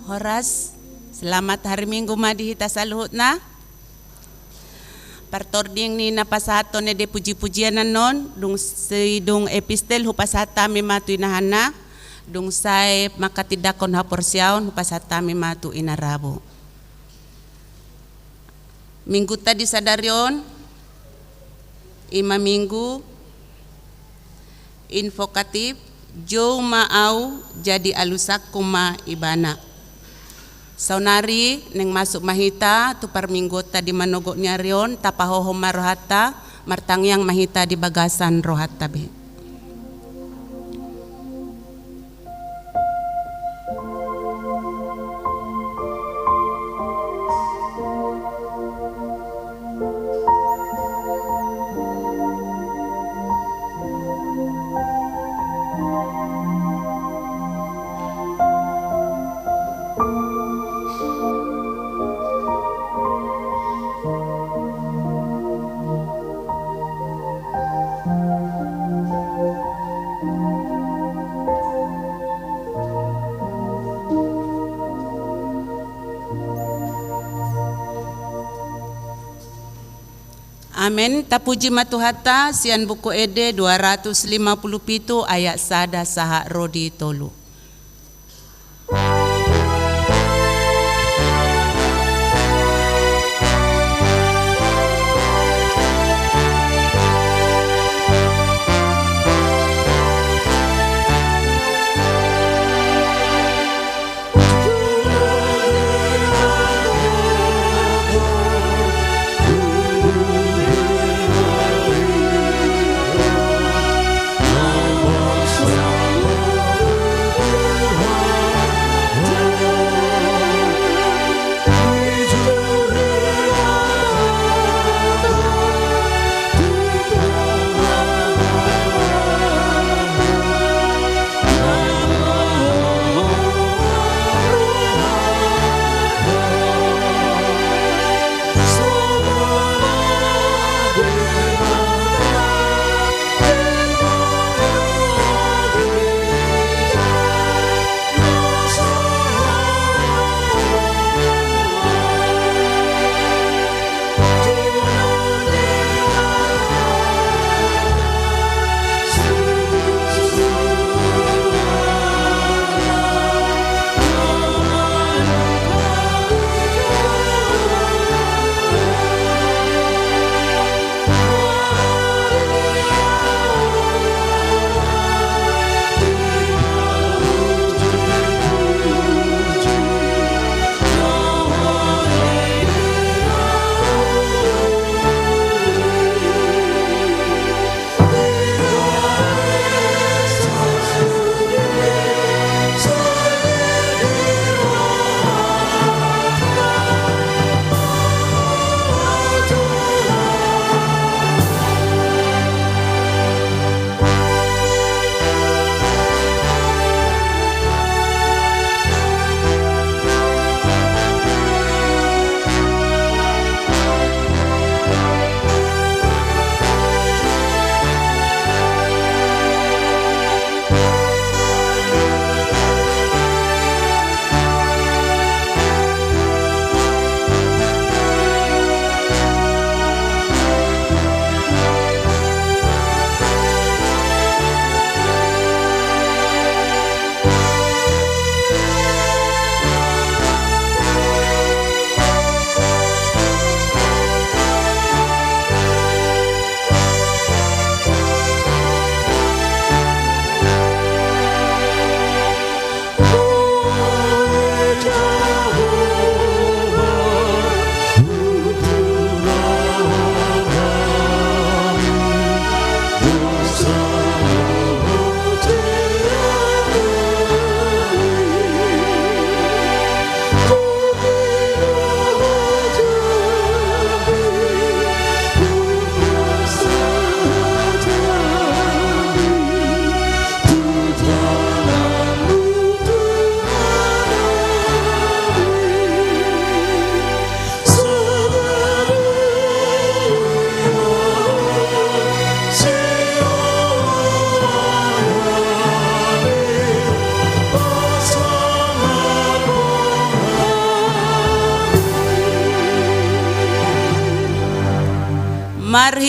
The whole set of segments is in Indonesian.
Horas, selamat hari Minggu madi hita saluhut na. Partording ni napasahato ne de puji-pujian non, dung epistel hupasata mi matu inahana, dung say makatidakon haporsiaon hupasata mi matu inarabu. Minggu tadi sadarion, ima minggu, invokatif, jo maau jadi alusak kuma ibana. Saunari neng masuk mahita tu parminggu tadi manogok nyarion tapahoho marohata martangyang mahita di bagasan rohata be. Amen. Tapuji matuhata sian buku ede 257 ayat sada saha rodi tolu.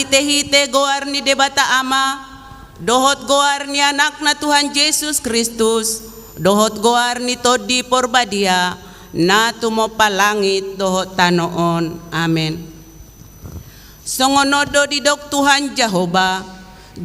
marhite-hite goar ni debata ama, dohot goar ni anak na Tuhan Yesus Kristus, dohot goar ni todi porbadia, na tumopalangit dohot tanoon. Amen. Songonodo didok Tuhan Jehovah,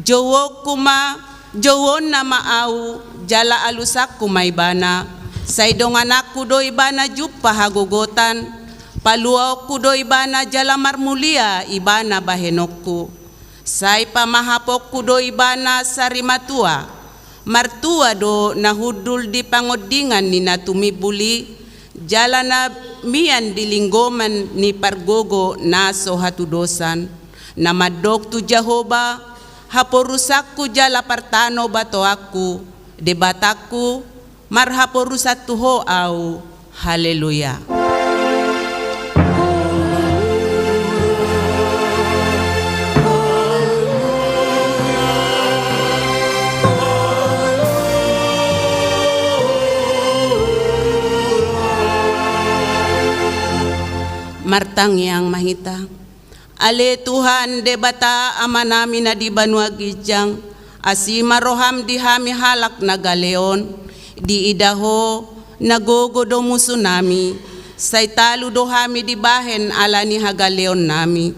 jowo kuma, jowon na maau, jala alusak kumaibana, saidong anakku do ibana jupa hagogotan, paluaw ku do ibana jala marmulia ibana bahenokku, say pamahapok ku do ibana sarimatua, martua do nahudul di pangodingan ni natumibuli, jala na mian dilinggoman ni pargogo na sohatudosan, na madok tu Jehovah, haporusakku jala partano bato aku, debataku, marhaporusat tuho au, haleluya. Martang yang mahita, ale Tuhan debata ama namin na di banwa gijang, asima roham di hami halak na galeon, di idaho nagogodo muso nami, say talo do hami di bahen ala ni hagaleon nami,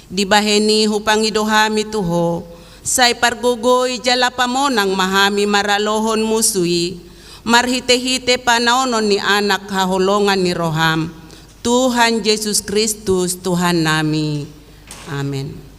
di baheni hupang idohami tuho, say pargogoy jala pamonang mahami maralohon musui, marhite-hite panaonon ni anak haholongan ni roham, Tuhan Yesus Kristus Tuhan nami. Amin.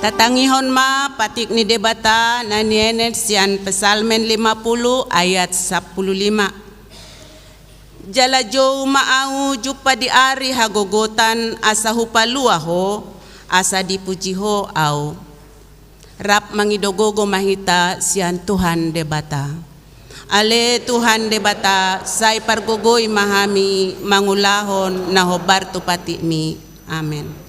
Tatangihon ma patik ni debata na nienet sian Pesalmen 50 ayat 15. Jala jo maau jupa di ari hagogotan asa hupaluaho asa dipujiho au. Rap mangidogogo mahita sian Tuhan debata. Ale Tuhan debata say pargogoy mahami mangulahon na hobar tupati mi. Amen.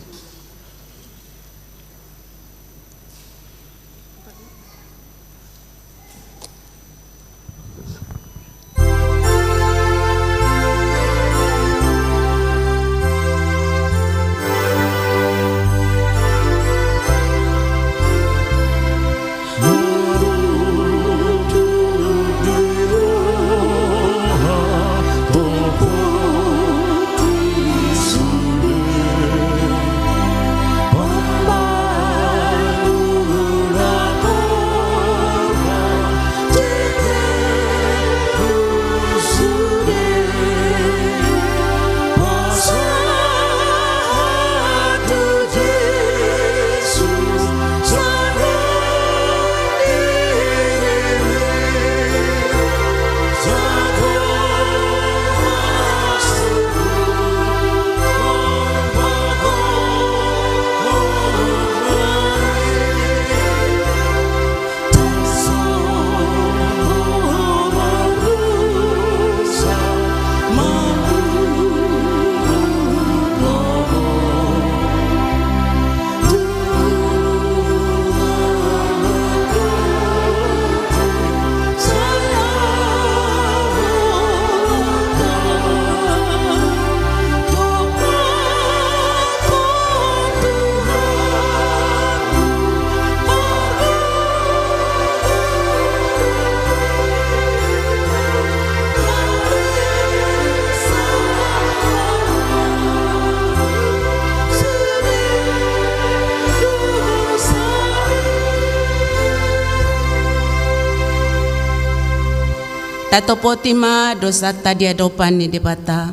Tatopotima dosa tadia dopan ni debata.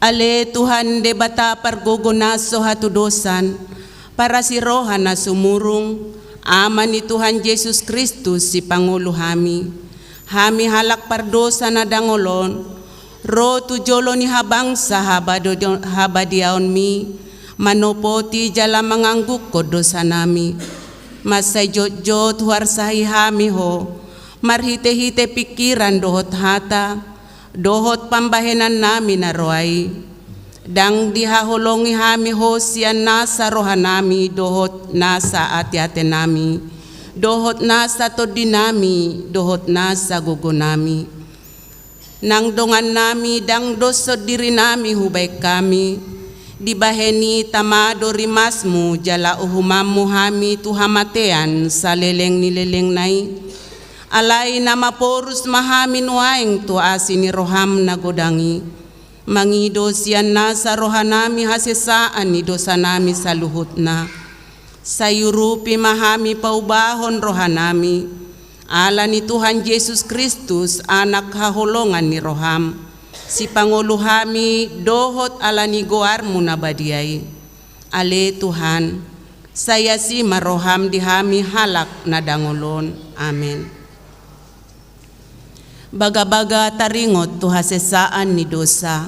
Ale Tuhan debata pargogonaso hatu dosan para si rohan na sumurung aman ni Tuhan Yesus Kristus si Pangulo hami. Hami halak pardosa na dangolon ro tujolo ni habangsa habadiaon mi manopoti jala mangangguk ko dosa nami. Masay jot huar sahi hami ho marhite-hite pikiran dohot hata, dohot pambahenan nami na roay. Dang dihaholongi hami ho siyan nasa rohanami, dohot nasa ati-ate nami, dohot nasa todi nami, dohot nasa gugo nami. Nang dongan nami, dang doso diri nami hubay kami, dibaheni tamado rimasmu, jala uhumamu hami tuhamatean sa leleng nileleng nai. Alay na maporus mahamin waeng tuasi ni roham na godangi. Mangido siyan na sa rohanami hasesaan ni dosa nami sa luhut na. Sayurupi mahami paubahon rohanami. Ala ni Tuhan Yesus Kristus anak haholongan ni roham. Si Pangulo hami dohot ala ni goarmu na badiay. Ale Tuhan, saya si maroham dihami halak na dangolon. Amen. Baga-baga taringot tu hasesaan ni dosa.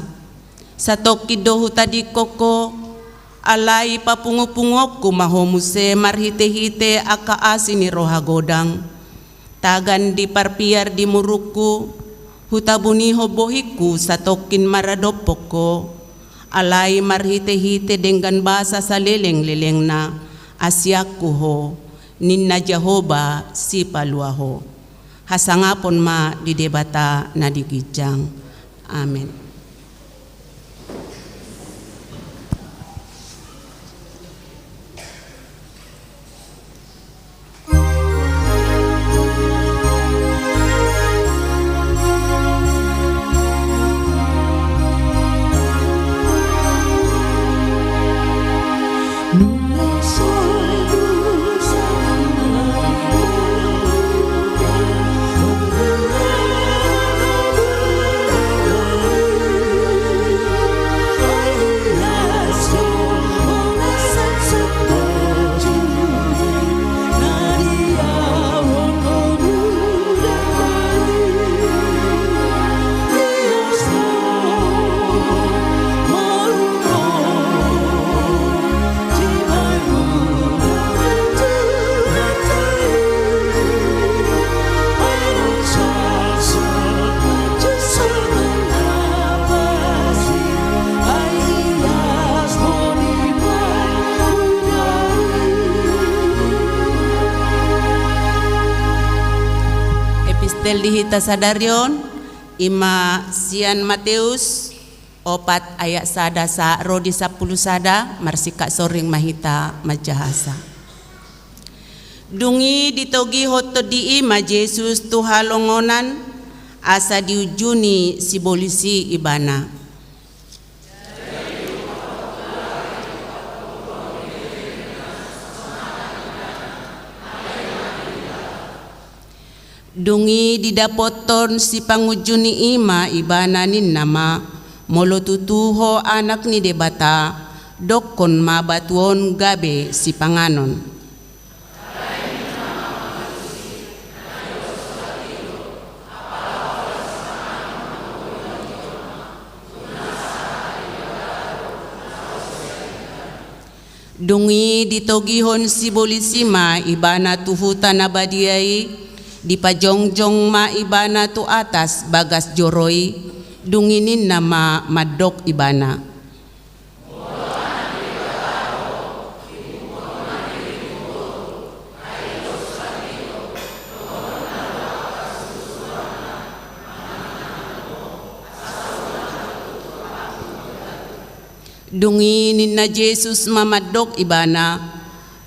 Sa tokido tadi koko alay papungupungok ku mahomuse marhite-hite akaasi ni roha godang. Tagan di parpiar di muruku hutabuniho bohiku sa tokin maradopoko. Alay marhite-hite dengan basa sa leleng-leleng na asyaku ho ninna Jehovah si paluaho. Hasangapon ma di debata na digijang. Amen. Dihita sadarion ima sian Mateus 4 ayat sada sa rodi 10 sada marsika soring mahita majahasa. Dungi ditogi hoto di ima Jesus tuhalongonan asa diujuni si bolisi ibana. Dungi didapoton si pangujuni ima ibananin nama molotutuho anak ni debata dokon mabatuon gabe si panganon. Dungi ditogihon si bolisima ibana tuhuta na badiai di pajongjong ma ibana tu atas bagas joroi dunginin nama madok ibana. Dunginin na Jesus mamadok ibana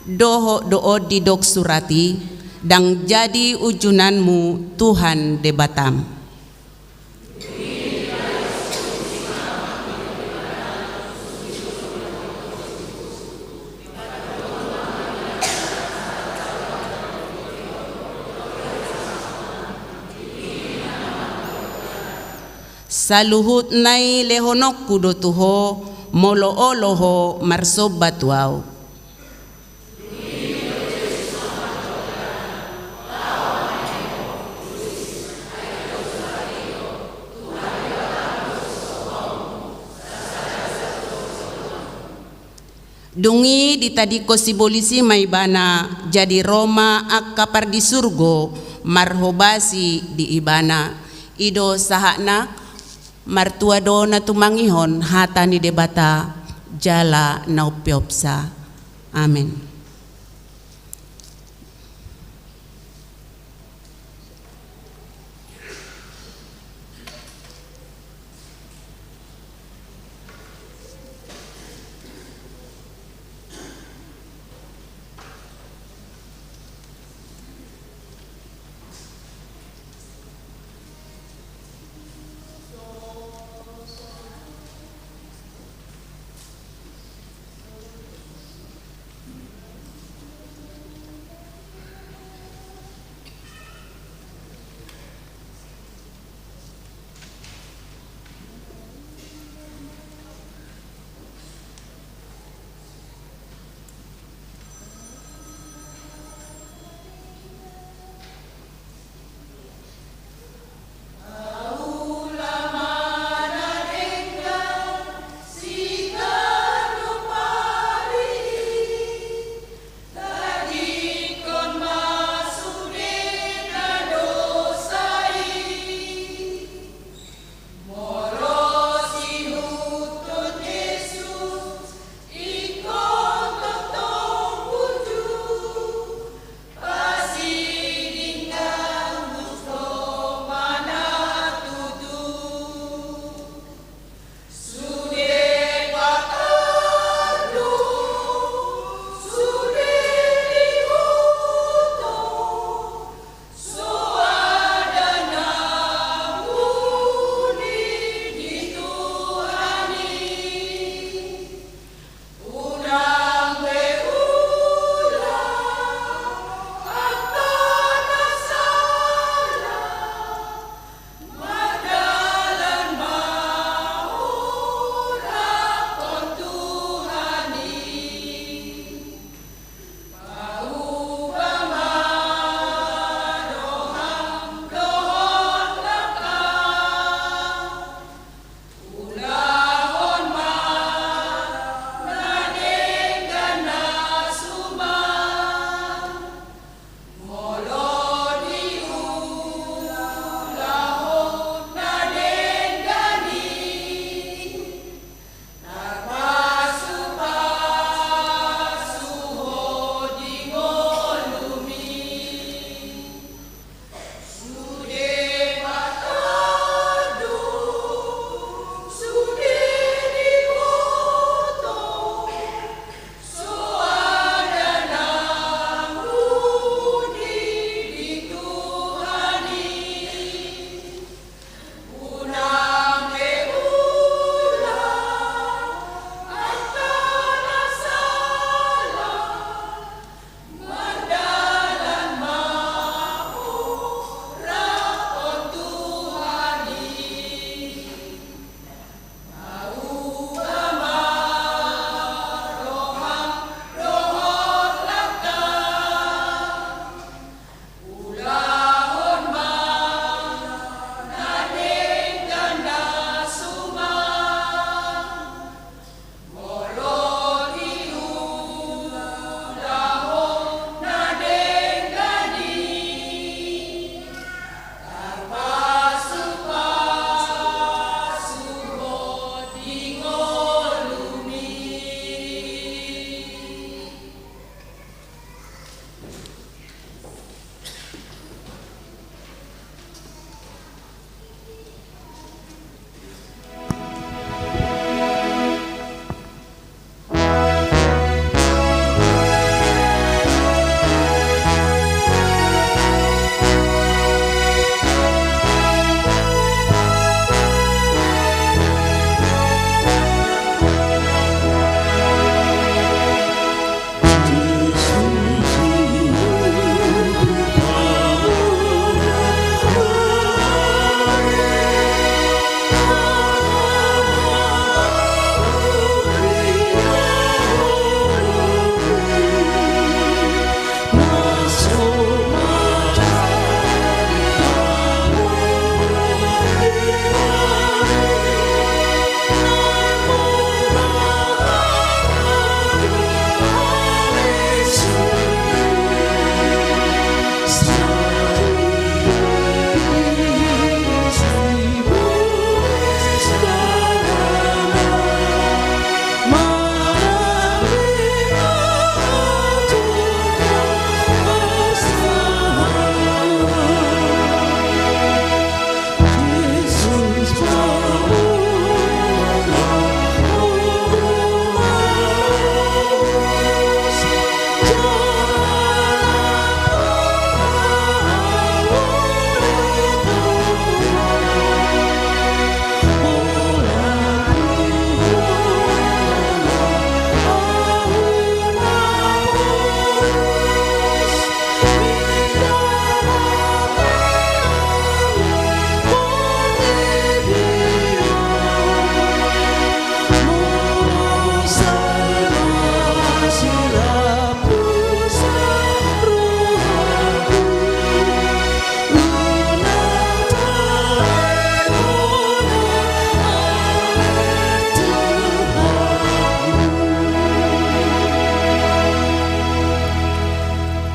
doho dood di dok surati dang jadi ujunanmu Tuhan debatam. Saluhut nai lehonok kudo tuho molo oloho marsobat wau. Dungi ditadiko si bolisi maibana jadi Roma akapar di surgo marhobasi di ibana ido sahakna martua dona tumangihon hata ni debata jala naupiopsa. Amin.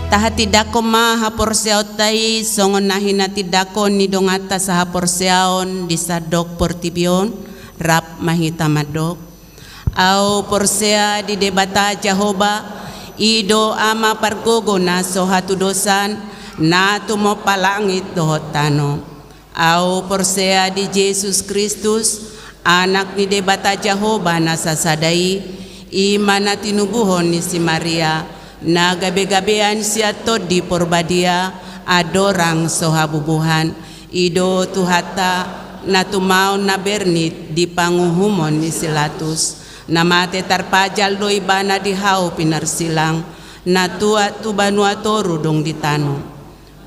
Tahatidako ma haporseaw tay songon nahinatidako ni dongata sa haporseaon di sadok portibion rap mahita madok. Au porsea di debata Jehovah ido ama pargogo na so hatudosan na tumo palangit dohotano. Au porsea di Jesus Kristus anak ni debata Jehovah na sasadai imana tinubuhon ni si Maria na gabi-gabian siya to di porbadia adorang sohabubuhan ido tuhata na tumaw na bernit di panguhumon ni silatus na mate tarpajal do ibana di hao pinarsilang na tua tubanua toru dong ditano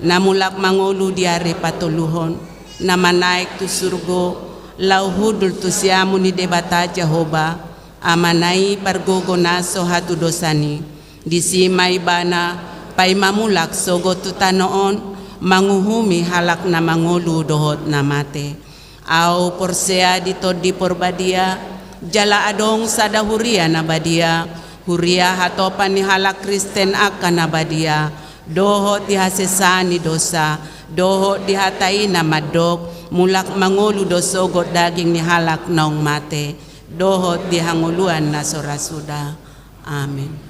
na mulak mangulu diare patuluhon na manaik tu surgo lauhudul tu siamu ni debata Jehovah amanai pargogo na sohatu dosani di simay bana pay mamulak sogo tutanoon manguhumi halak na mangulu dohot na mate. Au porsea dito di porbadia jala adong sada huria na badia huria hatopan ni halak Kristen akan na badia dohot dihasesani dosa dohot dihatai na madok mulak mangulu dosogot daging ni halak naong mate dohot dihanguluan na sorasuda. Amen.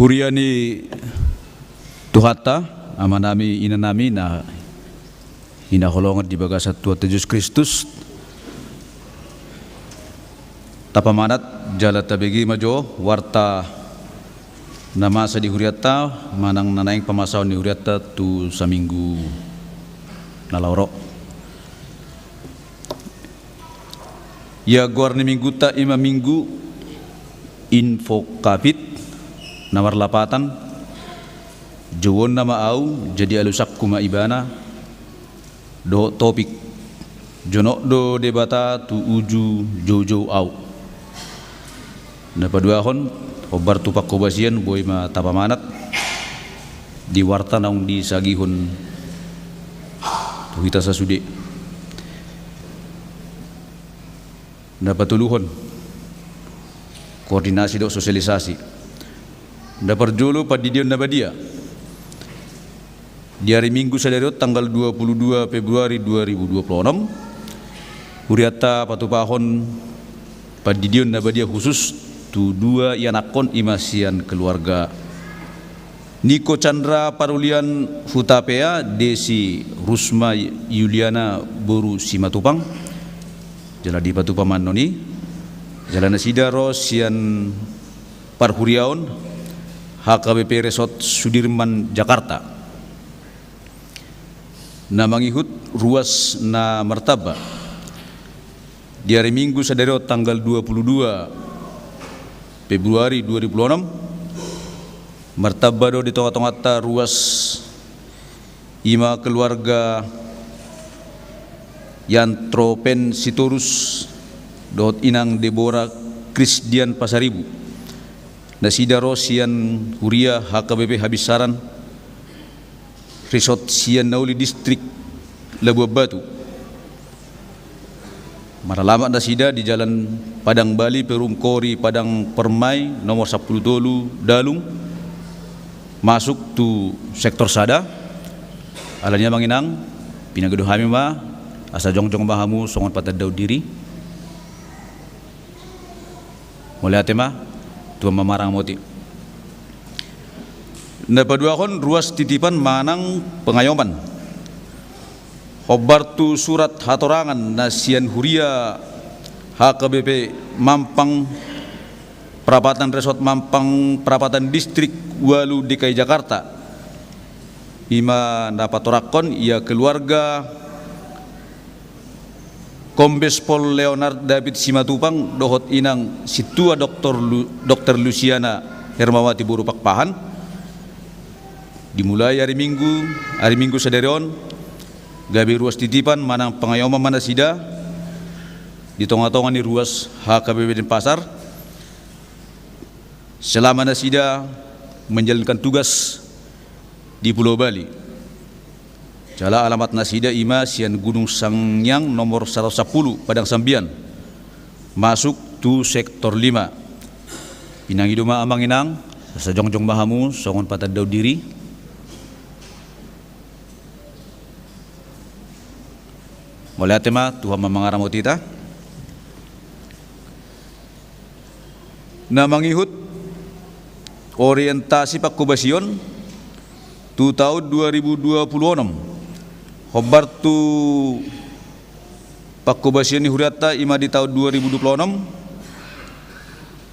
Huriani tuhata amanami inanami na hinaholongan di bagasa Tuhan Yesus Kristus tapamanat jala tabegi majo warta nama sa di huriata manang nanaing pamasaw ni huriata tu saminggu nalauro ya guar ni minggu ta ima minggu info kapit nawar lapatan jawon nama au jadi alusak kuma ibana do topik jonok do debata tu uju jojo au na paduahon obar tupak kobasian boy ma tapamanat di warta naung di sagihon tu hita sasude na patuluhon koordinasi do sosialisasi na parjolo padidion na badia di hari Minggu sadarot tanggal 22 Februari 2026 huriata patupahon padidion nabadia khusus tu dua yanakon imasian keluarga Niko Chandra Parulian Hutapea Desi Rusma Yuliana Boru Simatupang jala di Patupaman noni jala nasida Rosian Parhuriaon HKBP Resort Sudirman Jakarta na mangihut ruas na martaba di hari Minggu sadarot tanggal 22 Februari 2026 martaba do di tengah-tengah ruas ima keluarga Yantropen Sitorus dot inang Deborah Krisdian Pasaribu nasida Rosian Huria HKBP Habisaran Resort Sian Nauli Distrik Labuan Batu maralamat nasida di Jalan Padang Bali Perum Kori Padang Permai nomor 10 Tolu Dalung masuk tu sektor Sada alanya manginang pinagaduh hamima asa jongjong bahamu songon patadaw diri mulai atema tuan mamarang moti na paduakon ruas titipan manang pengayoman hobartu surat hatorangan nasian Huria HKBP Mampang Perapatan Resort Mampang Perapatan Distrik Walu DKI Jakarta ima napatorakon ia keluarga Kombes Pol Leonard David Simatupang dohot inang situa Dr. Luciana Hermawati Boru Pakpahan dimulai hari Minggu sadereon gabi ruas titipan manang pengayoman manasida di tengah-tengah ni ruas HKBP Denpasar selama nasida menjalankan tugas di Pulau Bali jala alamat nasida ima sian Gunung Sangyang nomor 110 Padang Sambian masuk tu sektor 5 pinangiduma amanginang sajongjong bahamu songon patadaw diri mulai tema Tuhan memangaram tita na mangihut orientasi pakubasion tu tahun 2026 hobar tu pakubasion ni huriata ima di tahun 2026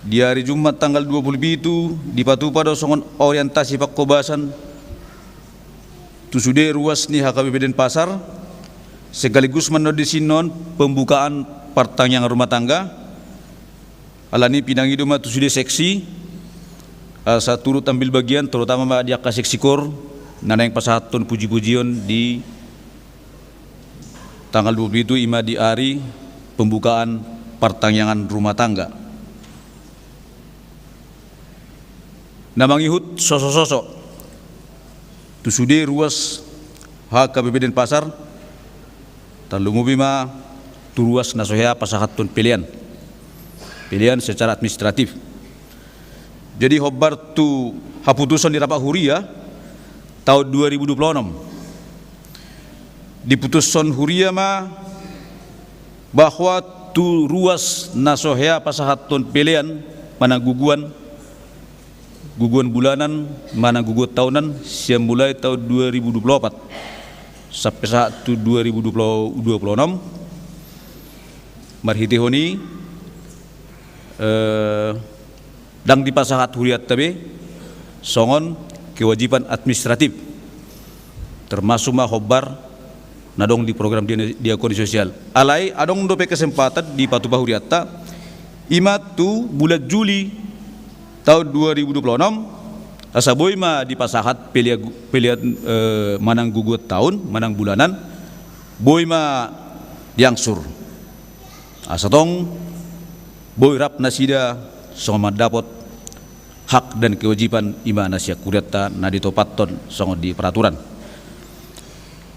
di hari Jumat tanggal 27 di Patupa dosongon orientasi pakubasan tu sude ruas ni HKBP Denpasar sekaligus menodisinon pembukaan pertanyaan rumah tangga alani pinangiduma tu sudah seksi asa turut ambil bagian terutama di aka seksi kor nana yang pasaton puji-pujion di tanggal 20 ima di hari pembukaan pertanyaan rumah tangga namangihut sosok-sosok tu sudah ruas HKBP Denpasar talungu bima turuas nasohea pasahatun pilihan secara administratif jadi hobar tu haputusan di rapat Huria tahun 2026 diputusan Huria ma bahwa tu ruas nasohea pasahatun pilihan mana guguan bulanan mana guguan tahunan siang mulai tahun 2024 sampai 1 2026 marhitihoni dang dipasahat huriat tabe songon kewajiban administratif termasuk hobar nadong di program diakoni sosial alai adong dope kesempatan di Patupah Huriatta imatu bulan Juli tahun 2026 asa boy ma dipasahat pilihan manang gugut tahun manang bulanan boy ma diangsur asa tong boy rap nasida songon dapat hak dan kewajiban ima nasia kuriatta na ditopatton songon di peraturan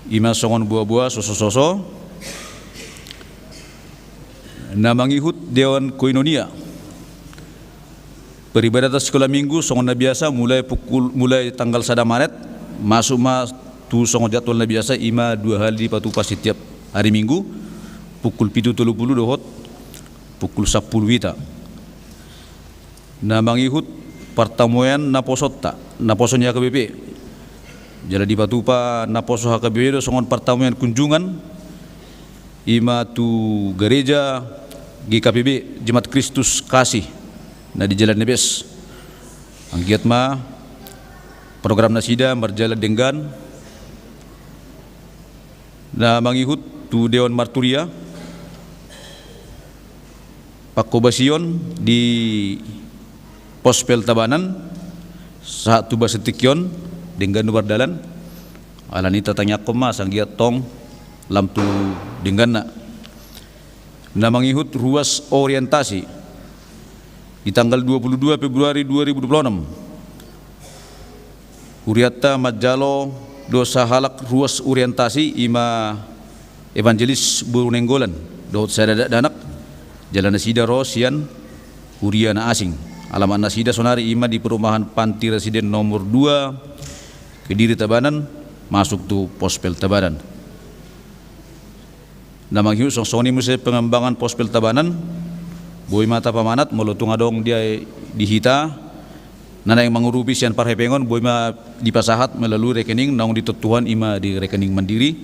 ima songon buah-buah soso-soso na mangihut Dewan Koinonia peribadatan sekolah minggu songon na biasa mulai tanggal 1 Maret masuk tu songon jadwal na biasa ima 2 hari di Patupah setiap hari Minggu pukul 7.30 dohot pukul 10 wita na mangihut pertemuan naposotta naposonya HKBP jala di Patupah naposo HKBP do songon pertemuan kunjungan ima tu gereja GKPB Jemaat Kristus Kasih na di Jalan Nebes anggiat ma program nasida berjalan dengan na mangihut tu Dewan Marturia Pakobasion di Pospel Tabanan saat tuba setikyon dengan nubar dalan alanita tanya koma sanggiat tong lamtu dengan na mangihut ruas orientasi di tanggal 22 Februari 2026 Huriatta Majalo dosa halak ruas orientasi ima Evangelis Burunenggolan dohot sada danak jalan nasida Rosian Huriana asing alamat nasida sonari ima di perumahan Panti Residen nomor 2 Kediri Tabanan masuk tu Pospel Tabanan namang hiu song-songi musim pengembangan Pospel Tabanan boy mata pamanat molotung adong dia dihita nana yang mengurupi sian parhepengon boy ma dipasahat melalui rekening naung ditutuhan ima di rekening mandiri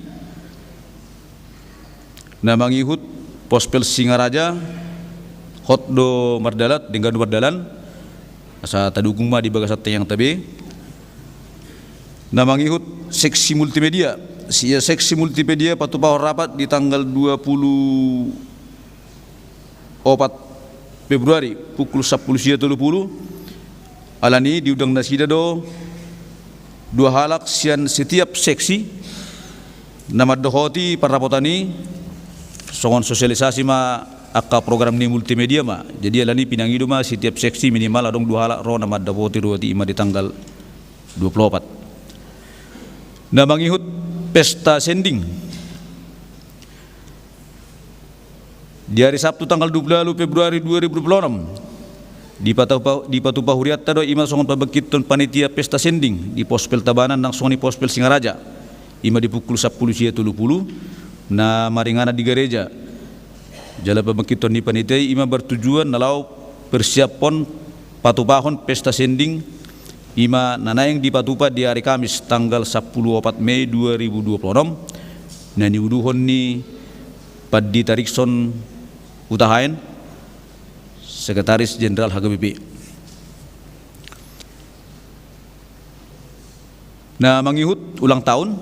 namang ihut Pospel Singaraja hotdo mardalat dengan mardalan asa tadukung ma di bagasat yang tabe namang ihut seksi multimedia seksi multimedia Patupah rapat di tanggal 24 Februari pukul 10.30 alani diundang nasida do 2 halak sian setiap seksi nama dohoti parapotani songon sosialisasi ma akka program ni multimedia ma jadi alani pinangido ma setiap seksi minimal adong 2 halak ro nama dohoti ruati ima di tanggal 24 na mangihut pesta sending di hari Sabtu tanggal 20 Februari 2026 di Patupah Huriatta do ima songon pabekiton panitia pesta sending di Pospel Tabanan nang songoni Pospel Singaraja ima di pukul 10.30 na maringana di gereja jala pabekiton di panitia ima bertujuan nalau persiapon patupahon pesta sending ima nanayang di Patupah di hari Kamis tanggal 14 Mei 2026 na niuduhon ni Paddi Tarikson Utahain Sekretaris Jenderal HKBP na mangihut ulang tahun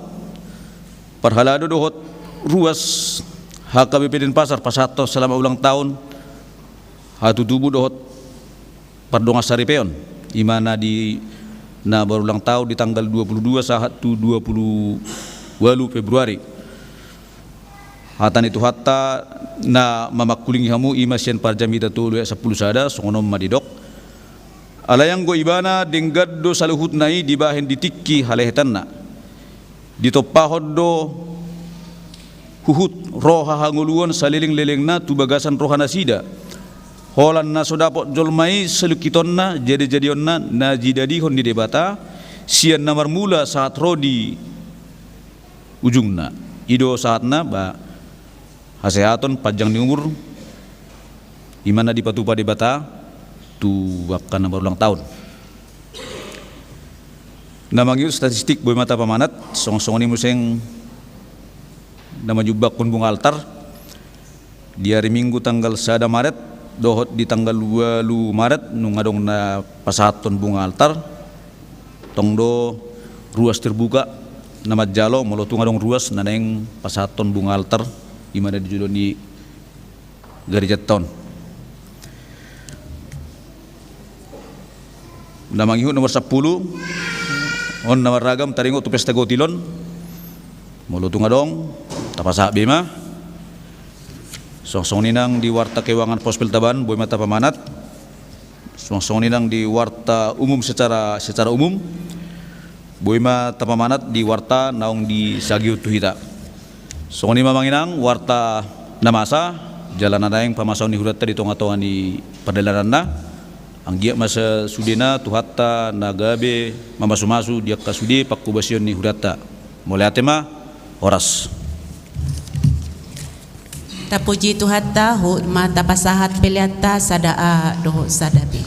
parhalado dohot ruas HKBP Denpasar pasato selama ulang tahun hatu tubuh dohot pardonga saripeon imana di na berulang tahun di tanggal 22 saat 28 Februari hatan itu hatta na mamakuling hamu imasyan parjamita tulu 10 sada songonom madidok alayang go ibana denggaddo saluhut nai dibahen ditikki halehetanna ditopahod do huhut roha hanguluan saliling lelengna tu bagasan rohana sida holan na sodapot jolmai selukitonna jadi-jadionna na jidadihon di debata sian namar mula saat rodi ujungna ido saatna ba hasehaton panjang di umur imana di Patupah debata tu wakana berulang tahun namangil statistik boy mata pamanat song-song ini museng nama jubak kun bunga altar di hari Minggu tanggal 1 Maret dohot di tanggal 20 Maret nungadong na pasaton bunga altar tongdo ruas terbuka nama jalo molo tungadong ruas naneng pasaton bunga altar di mana di judon di gereja ton. Nama ihu nomor 10 on nama ragam taringo tu pesta gotilon molo tungadong tapasa bema song ninang di warta kewangan Pospel Taban boy mata pamanat song ninang di warta umum secara umum boy mata pamanat di warta naong di Sagiut Tuhita song ni mamanginang warta namasa jalan adaeng pamasaw ni hurata di tonga-tonga di padalaran na ang giyak masa sudena tuhatta nagabe mamasumasu dia kasudi pakubasyon ni hurata mulai atema oras. Tapuji Tuhatta hu mata pasahat peliata sadaa doho sadabi.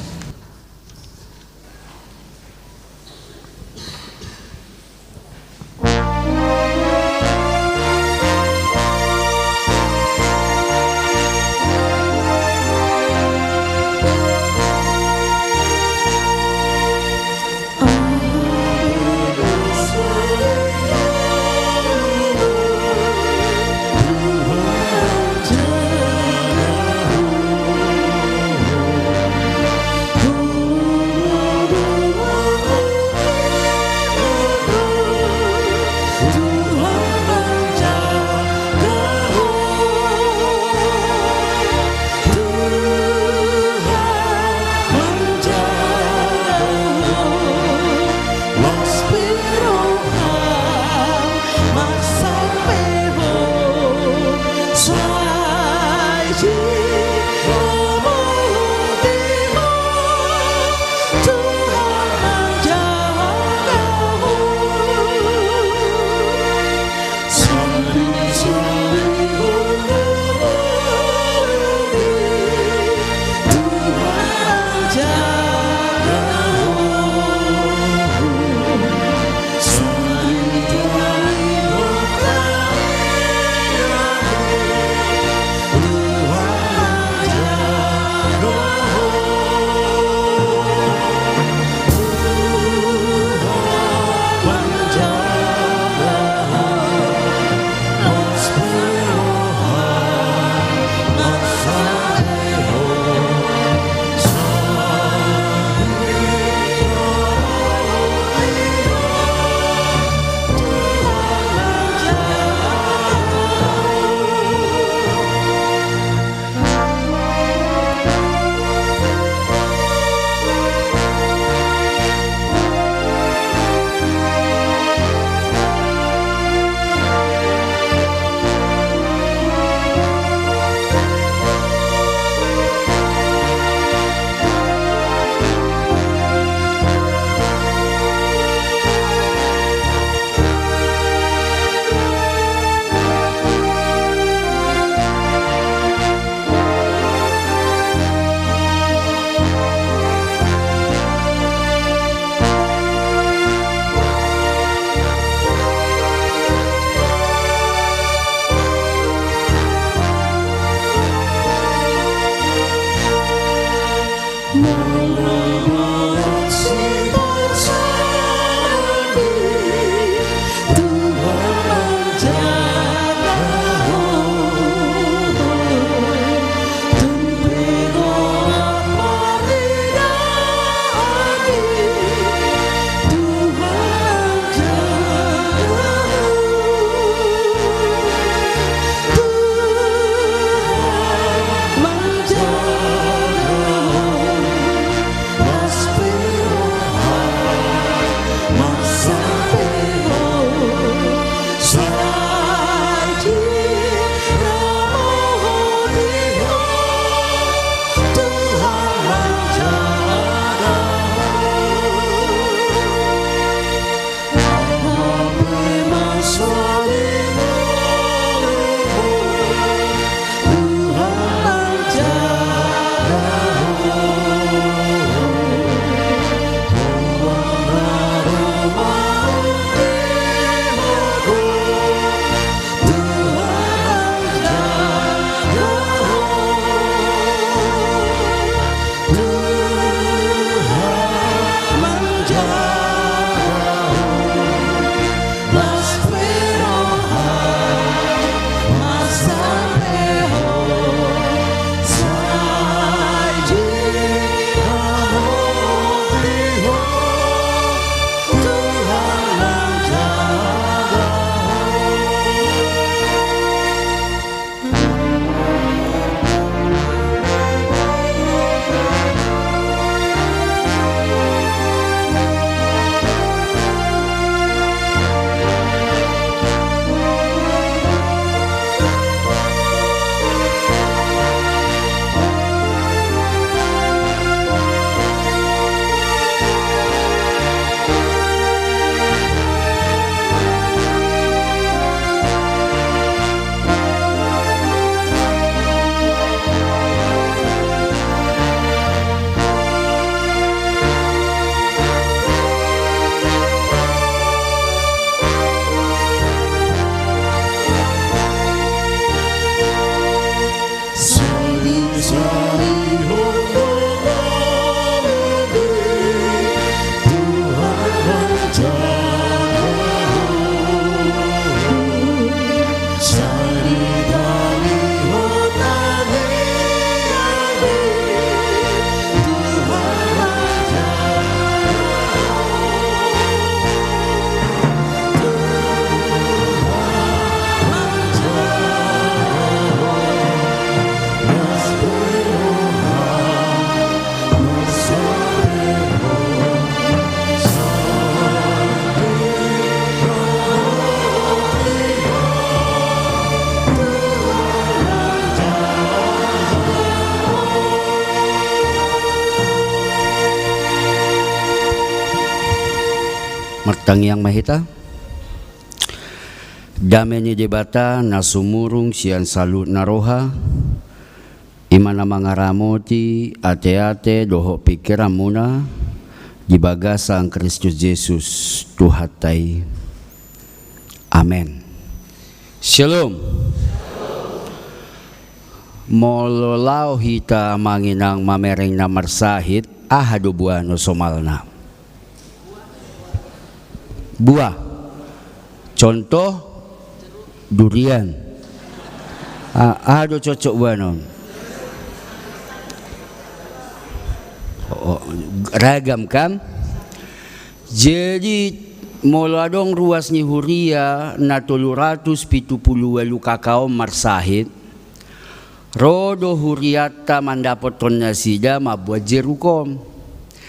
Menjaga, Martangiang mahita dame ni debata na sumurung siyan salut na roha imana mga ramoti ate-ate doho pikiran muna di bagasa ang Kristus Jesus tuhatay. Amen. Shalom. Mololaw hita manginang mamereng na marsahit ahado buano somalna. Buah. Contoh durian. Ahado cocok buano. Ragam kan? Jadi moladong ruas ni huria na 370 kakao marsahit rodo huriata mandapoton na sida mabuat jerukom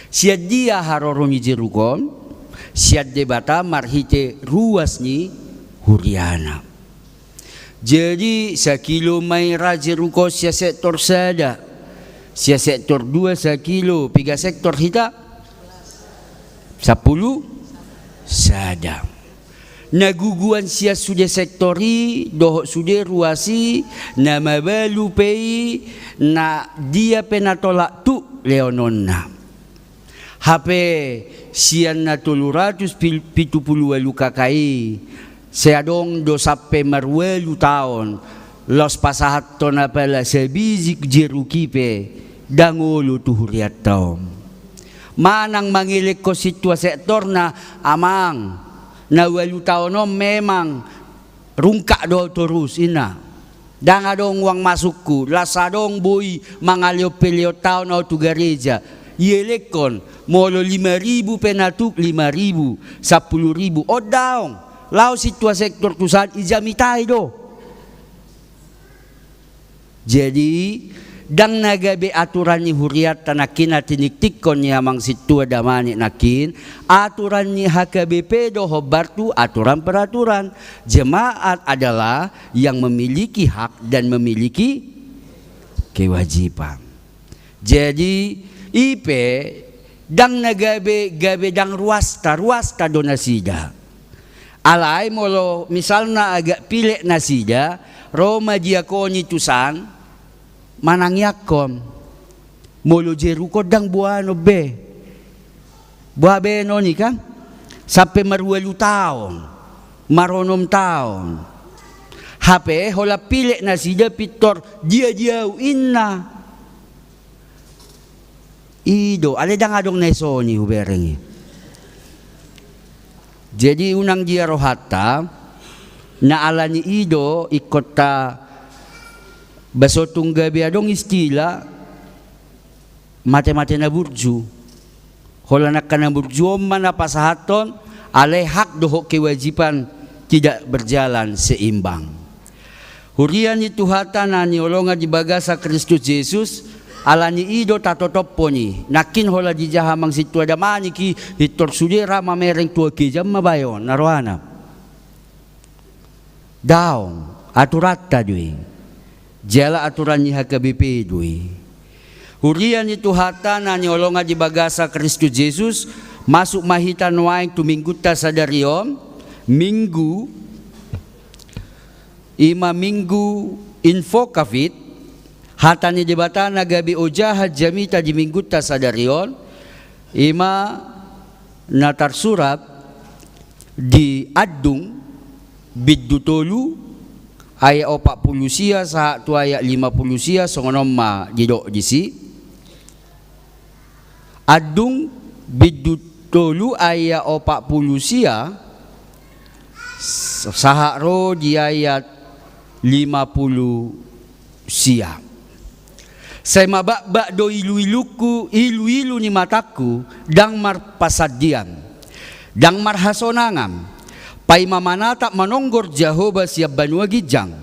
siad dia haroro ni jerukom siad debata marhite ruas ni huriana. Jadi sa kilo may ra jeruko siya sektor sada siya sektor 2 sa kilo, 3 sektor hita 10 sada. Naguguan siya sude sektori, doho sude ruasi, na mabalu pei, na dia penatolak tu leononna. Hape siya na 370 kakai, siya dong do sape marwelu taon, los pasahat to na pala sa bizik jerukipe, dangolo tuhuriat taom. Manang mangilik ko sitwa sektor na amang na 8 taon memang rungka do terus ina. Danga dong uang masukku, lasa dong boy mangalio-pelio taon au tu gereja. Yelekon molo 5.000 penatuk 5.000, 10.000. O daong, lau sitwa sektor tusad ijamitai do. Jadi dang nagabe aturan ni huriat tanakin at tiniktikon niya mang situa damani nakin aturan ni HKBP do hobartu aturan peraturan. Jemaat adalah yang memiliki hak dan memiliki kewajiban. Jadi IP dang nagabe dang ruasta donasida. Alay molo misalna agak pilek nasida Roma diakoni tusan manangyakom molo jeruko dang buano be buah beno ni kan sampai marwalu taon maronom taon hape hola pilek nasida pitor dia inna ido ale dang adong nesoni huberengi. Jadi unang dia rohata na alani ido ikota basotong gabi adong istila mate-mate na burju hola nak na burju man na pasahaton alay hak doho kewajiban tidak berjalan seimbang. Hurian itu hata na niolonga di bagasa Kristus Jesus alani ido tatotopo ni nakin hola di jahamang sitwa damani ki hitor sudira mamereng tua kijam mabayon narohana daong aturata duing jala aturan ni HKBP dui. Hurian itu hata na niolonga di bagasa Kristus Jesus masuk mahitan waing tumingguta sa darion minggu info kafit hata ni debata na gabi ojahat jamita di mingguta sa darion natar surat di adung biddutolu ayat 40 sia sa tu ayat 50 sia songonom ma didok disi adung bidutolu ayat 40 sia saharo di ayat 50 sia saya mabak do ilu-ilu ni mataku dang marpasadian dang marhasonangam pai mamanata manonggor Jehovah siap banua gijang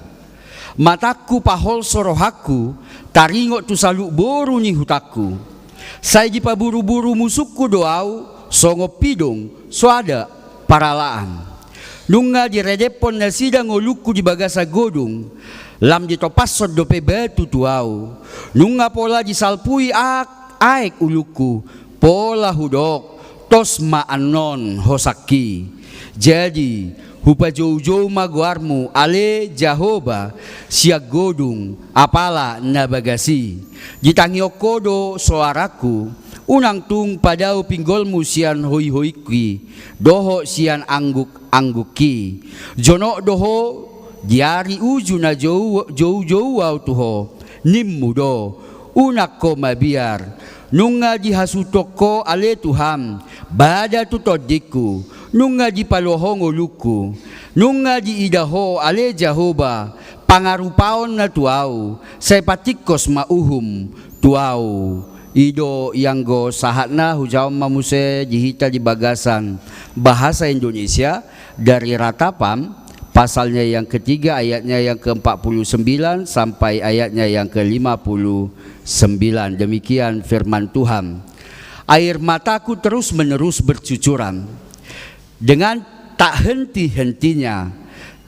mataku pahol sorohaku taringo tu saluk boru ni hutaku saya jipa buru-buru musuku doau songo pidong suada paralaan nunga diredepon na sidang oluku di bagasa godung lam ditopasod dope batu tuau nunga pola disalpui aek uluku pola hudok tos maanon hosaki. Jadi hupa jauh-jauh maguarmu ale Jahoba siag godung apala nabagasi. Jitangi okodo suaraku unang tung padau pinggolmu sian hoi-hoiki doho sian angguk-angguki. Jono doho diari uju na jauh-jauh au tuho nimmu do unak ko mabiar nunga dihasutoko ale Tuhan bada tutodiku nunga di palohongo luku nunga di idaho ale Jahoba pangarupaon na tuau say patikos mauhum tuau ido yang go sahatna hujau mamuse jihita di bagasan bahasa Indonesia dari Ratapam pasalnya yang ketiga ayatnya yang ke-49 sampai ayatnya yang ke-59. Demikian firman Tuhan. Air mataku terus menerus bercucuran dengan tak henti-hentinya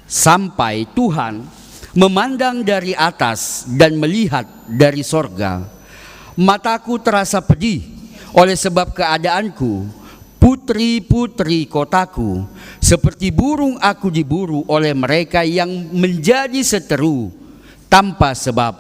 sampai Tuhan memandang dari atas dan melihat dari sorga. Mataku terasa pedih oleh sebab keadaanku. Putri-putri kotaku, seperti burung aku diburu oleh mereka yang menjadi seteru tanpa sebab.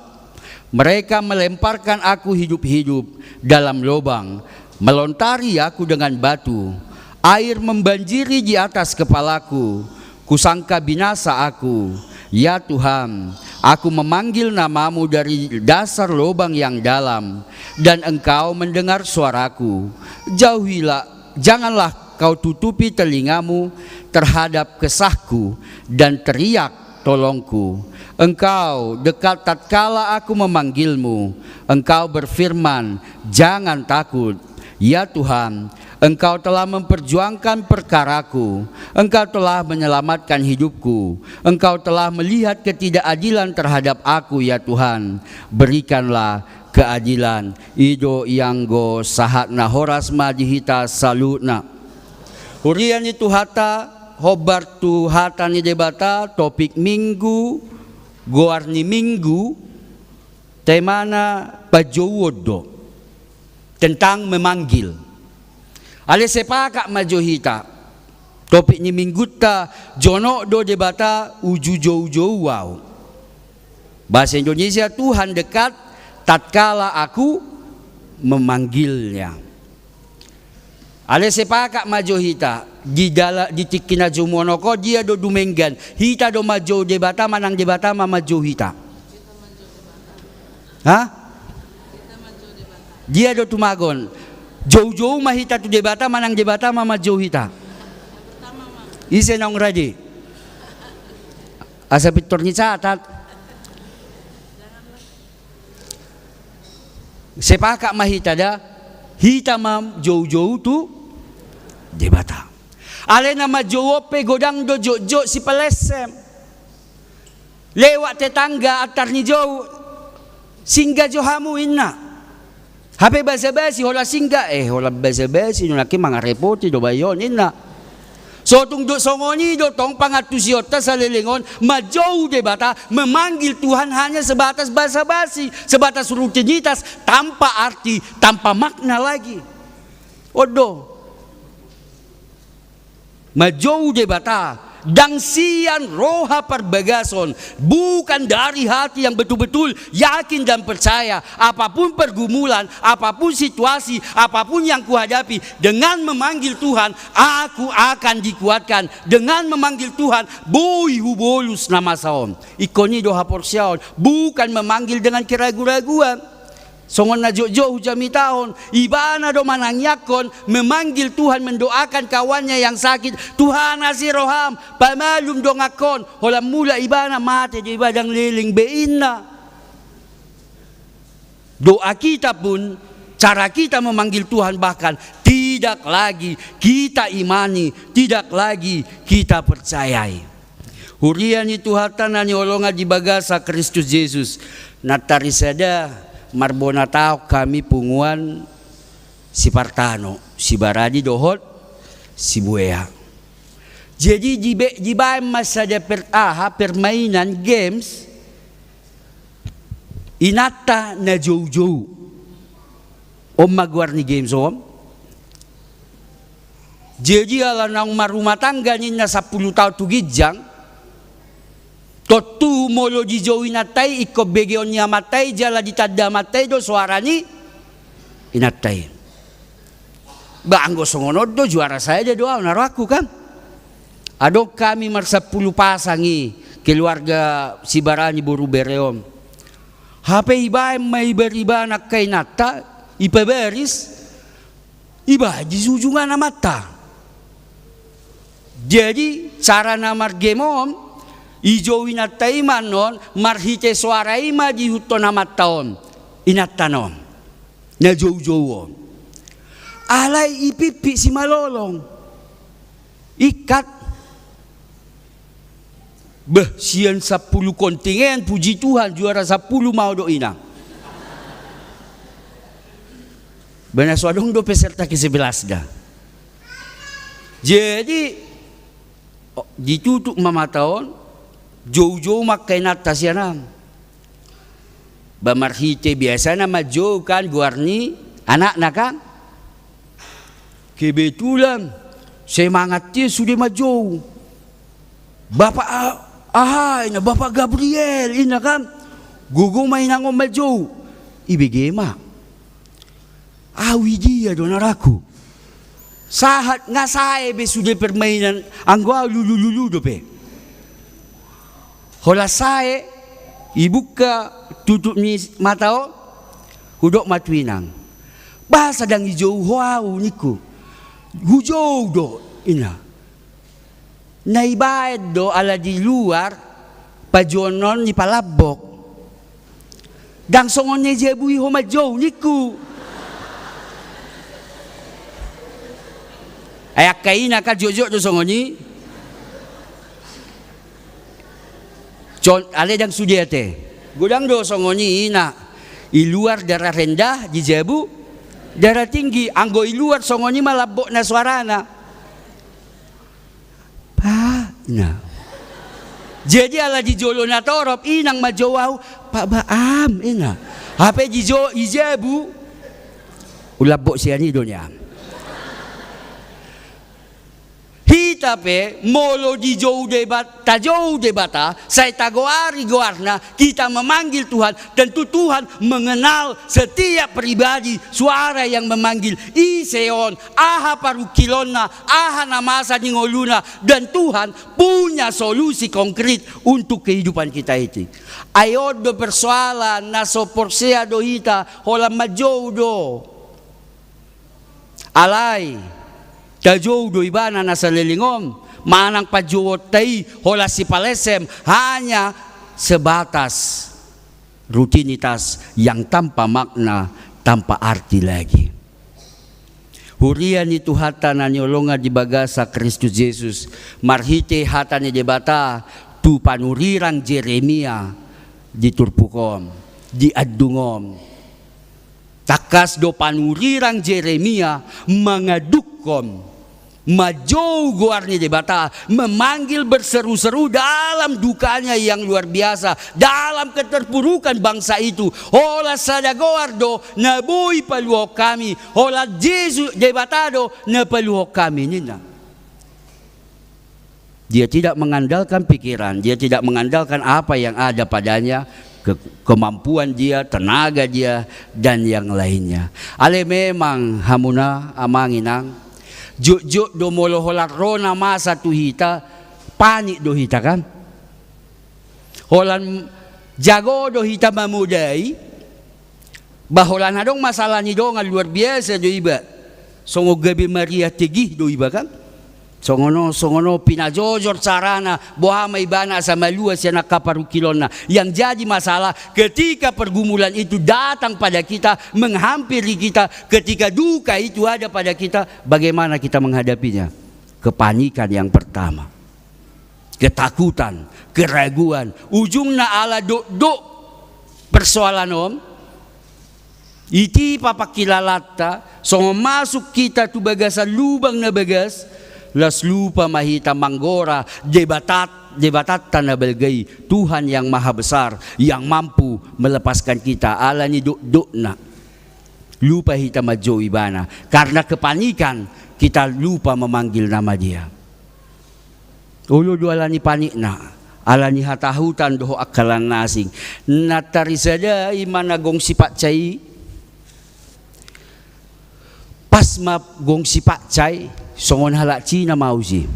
Mereka melemparkan aku hidup-hidup dalam lubang, melontari aku dengan batu. Air membanjiri di atas kepalaku, kusangka binasa aku. Ya Tuhan, aku memanggil namamu dari dasar lubang yang dalam, dan Engkau mendengar suaraku. Janganlah kau tutupi telingamu terhadap kesahku dan teriak tolongku. Engkau dekat tatkala aku memanggilmu. Engkau berfirman, jangan takut. Ya Tuhan, Engkau telah memperjuangkan perkaraku. Engkau telah menyelamatkan hidupku. Engkau telah melihat ketidakadilan terhadap aku, ya Tuhan. Berikanlah keadilan. Ido yanggo sahatna horas madihita salutna. Hurian itu hata hobar tu hata ni debata topik minggu goarni minggu temana pajowodo tentang memanggil. Ale sepaka majohita topik ni minggu ta jono do debata uju jauh-jauh wow. Bahasa Indonesia Tuhan dekat tatkala aku memanggilnya. Ale sepakat majo hita di tikina jumonoko dia do dumenggan hita do majo debata manang debata majo hita. Hah? Dia do tumagon jauh-jauh mahita tu debata manang debata majo hita. Ise nang ready. Asa pitor ni catat. Sepakat mahita da hita mam jauh-jauh tu debata. Ale nama jowope godang do jojo si pelesem. Lewat tetangga atar ni jauh singga johamu inna. Hape basa-basi hola singga hola basa-basi nunaki mga repoti do bayon inna. So tung do songoni do tong pangatusiota sa lelingon majau debata memanggil Tuhan hanya sebatas basa-basi, sebatas rutinitas tanpa arti, tanpa makna lagi. Odo. Majau debata dangsian roha perbagason bukan dari hati yang betul-betul yakin dan percaya apapun pergumulan, apapun situasi, apapun yang kuhadapi dengan memanggil Tuhan aku akan dikuatkan dengan memanggil Tuhan boy hubolus nama saon ikoni doha porsiaon bukan memanggil dengan keraguan-raguan. Songon na jojo hujami tahun ibana do manangyakon memanggil Tuhan mendoakan kawannya yang sakit Tuhan asih roham pamalum do ngakon holam mula ibana mate di ibadang liling beina. Doa kita pun cara kita memanggil Tuhan bahkan tidak lagi kita imani, tidak lagi kita percayai. Hurian itu hatana ni olonga di bagasa Kristus Yesus natarisada marbona tao kami punguan si Partano, si Baradi dohot, si Buea. Jadi di bayan masa ada permainan games inata na jauh-jauh. Om magwar ni games om. Jadi ala nang marumah tangga na 10 tahun tu gijang. Totu molo di jowi natai iko begeon niya matai jala ditada matai do suarani inatai. Ba anggo songonod do juara saya dia doa naraku kan. Ado kami mar 10 pasangi keluarga si barani buru bereom. HP iba may beriba nak kay nata ipaberis iba di sujungan na mata. Jadi cara namar gemom ijowi natai manon marhite suara ima di huto na mataon inatanon na jow-jow. Alay ipipi si malolong ikat. Sian 10 kontingen, puji Tuhan juara 10 mau doina. Benar suadong do peserta ke-11 dah. Jadi ditutup mamataon, jauh-jauh makai nata sianam. Bamarhite biasa nama jauh kan guarni anak nak kan. Kebetulan semangatnya sudah maju. Bapak ina Bapak Gabriel ina kan gugu main nang maju ibigema awi dia donaraku sahat ngasae be sudah permainan anggo lulu dope hola sae ibuka tutup ni matao hudok matuinang bahasa dang hijau wau niku hujau do ina naibaed do ala di luar pajonon ni palabok dang songon ni jebui homajow niku ayak kaina ka jojo do songon ni ale dang sudiate gudang do songon ni ina i luar darah rendah di jebu darah tinggi anggo i luar songon ni malabok na suarana. Nah. Jadi ala di jolo na torop inang majowaw Pak Baam ina. Hape di jo ijebu ulabok siya ni donya. Hitape molo di jauh debata saya tagoari goarna kita memanggil Tuhan tentu Tuhan mengenal setiap pribadi suara yang memanggil iseon aha parukilona aha namasa ningoluna dan Tuhan punya solusi konkret untuk kehidupan kita itu. Ayo do persoalan naso porsea do hita hola majou do alai tajou do ibana nasa lelingom manang pajuotay hola si palesem hanya sebatas rutinitas yang tanpa makna tanpa arti lagi. Hurian itu hata na nyolonga di bagasa Kristus Yesus marhite hata ni debata tu panurirang Jeremia di turpukom di adungom takas do panurirang Jeremia mengadukom majou guarni debata memanggil berseru-seru dalam dukanya yang luar biasa dalam keterpurukan bangsa itu hola sadagoardo nabui paluhok kami hola Yesus debatado na paluhok kami nina. Dia tidak mengandalkan pikiran, dia tidak mengandalkan apa yang ada padanya, kemampuan dia, tenaga dia dan yang lainnya. Ale memang hamuna amanginang juk do molo holat rona masa tu hita panik do hita kan holan jago do hita mamudai baholan adong masalah ni dong luar biasa do iba songo gabi Maria tegih do iba kan songono pinajojor sarana boha maibana sama luas yang nakaparukilona yang jadi masalah ketika pergumulan itu datang pada kita menghampiri kita ketika duka itu ada pada kita bagaimana kita menghadapinya kepanikan yang pertama ketakutan keraguan ujungna ala do persoalan om iti papakilalata songo masuk kita tu bagasan lubang na bagas las lupa mahita manggora debatat tanah belgai Tuhan yang maha besar yang mampu melepaskan kita ala ni duk na lupa hita majo ibana karena kepanikan kita lupa memanggil nama Dia. Ulu dua alani panik na, alani hatahutan doho akalan nasing. Natari saja imana gong sipak cai. Pas ma gong sipak cai, songon halak Cina mauzi.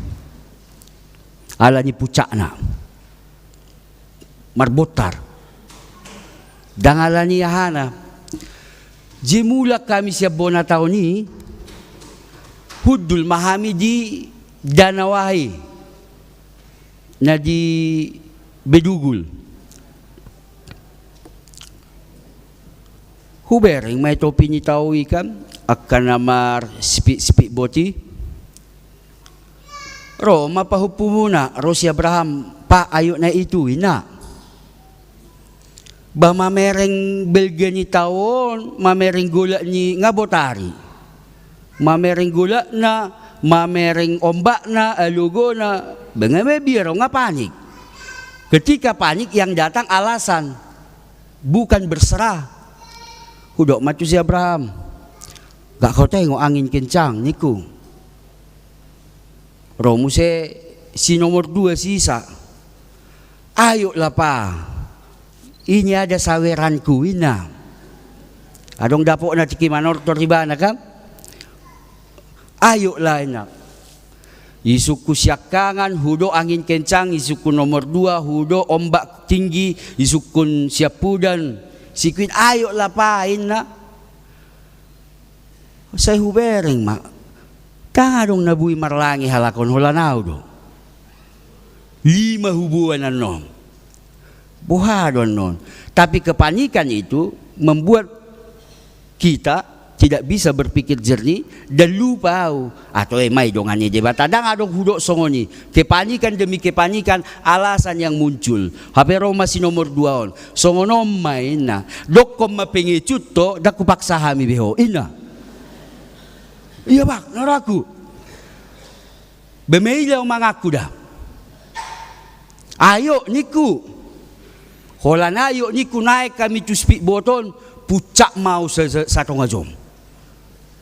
Alani pucak na, marbotar. Dan alani yahana. Jemula kami siap bona tahun ini, hudul mahami di Danawai, na di Bedugul. Hubereng may topi ni tao ikan, akan namar spik boti. Ro mapahupu muna, ro si Abraham, pa ayo na itu ina. Ba mamereng belga ni taon, mamereng gula ni ngabotari. Mamereng gula na, mamereng ombak na, alugo na, bangame biro nga panik. Ketika panik yang datang alasan, bukan berserah. Hudok matu si Abraham. Gak kau tengok angin kencang niku. Romu se si nomor 2 sisa. Ayolah pa. Ini ada saweranku ina. Adong dapok na tiki manor toribana kan? Ayolah ina. Isuku siakangan hudo angin kencang, isuku nomor 2 hudo ombak tinggi, isukun siapudan. Sikuin ayolah pa ina. Saya hubereng mak. Kadong nabui marlangi halakon holanau do. 5 hubuan non. Buhadon non. Tapi kepanikan itu membuat kita tidak bisa berpikir jernih dan lupa atau mai dongannya debat tadang adong hudok songoni. Kepanikan demi kepanikan alasan yang muncul. HP Roma si nomor 2 on. Songonom maina. Dok kom mapengecut to dak kupaksa hami beho. Ina. Iya bak, naraku. Bemeilaw mangaku dah. Ayo niku. Holan ayo niku naik kami tu speak boton pucak mau satu ngajom.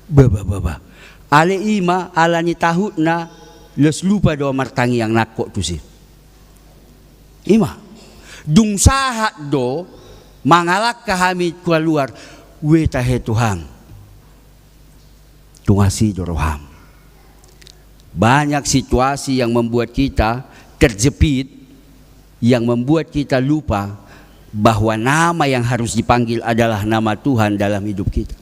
Baba. Ale ima alani tahut na les lupa doa martangi yang nakok tu sih. Ima. Dung sahat do mangalak kami keluar wetahe Tuhan. Tungasi doroham. Banyak situasi yang membuat kita terjepit, yang membuat kita lupa bahwa nama yang harus dipanggil adalah nama Tuhan dalam hidup kita.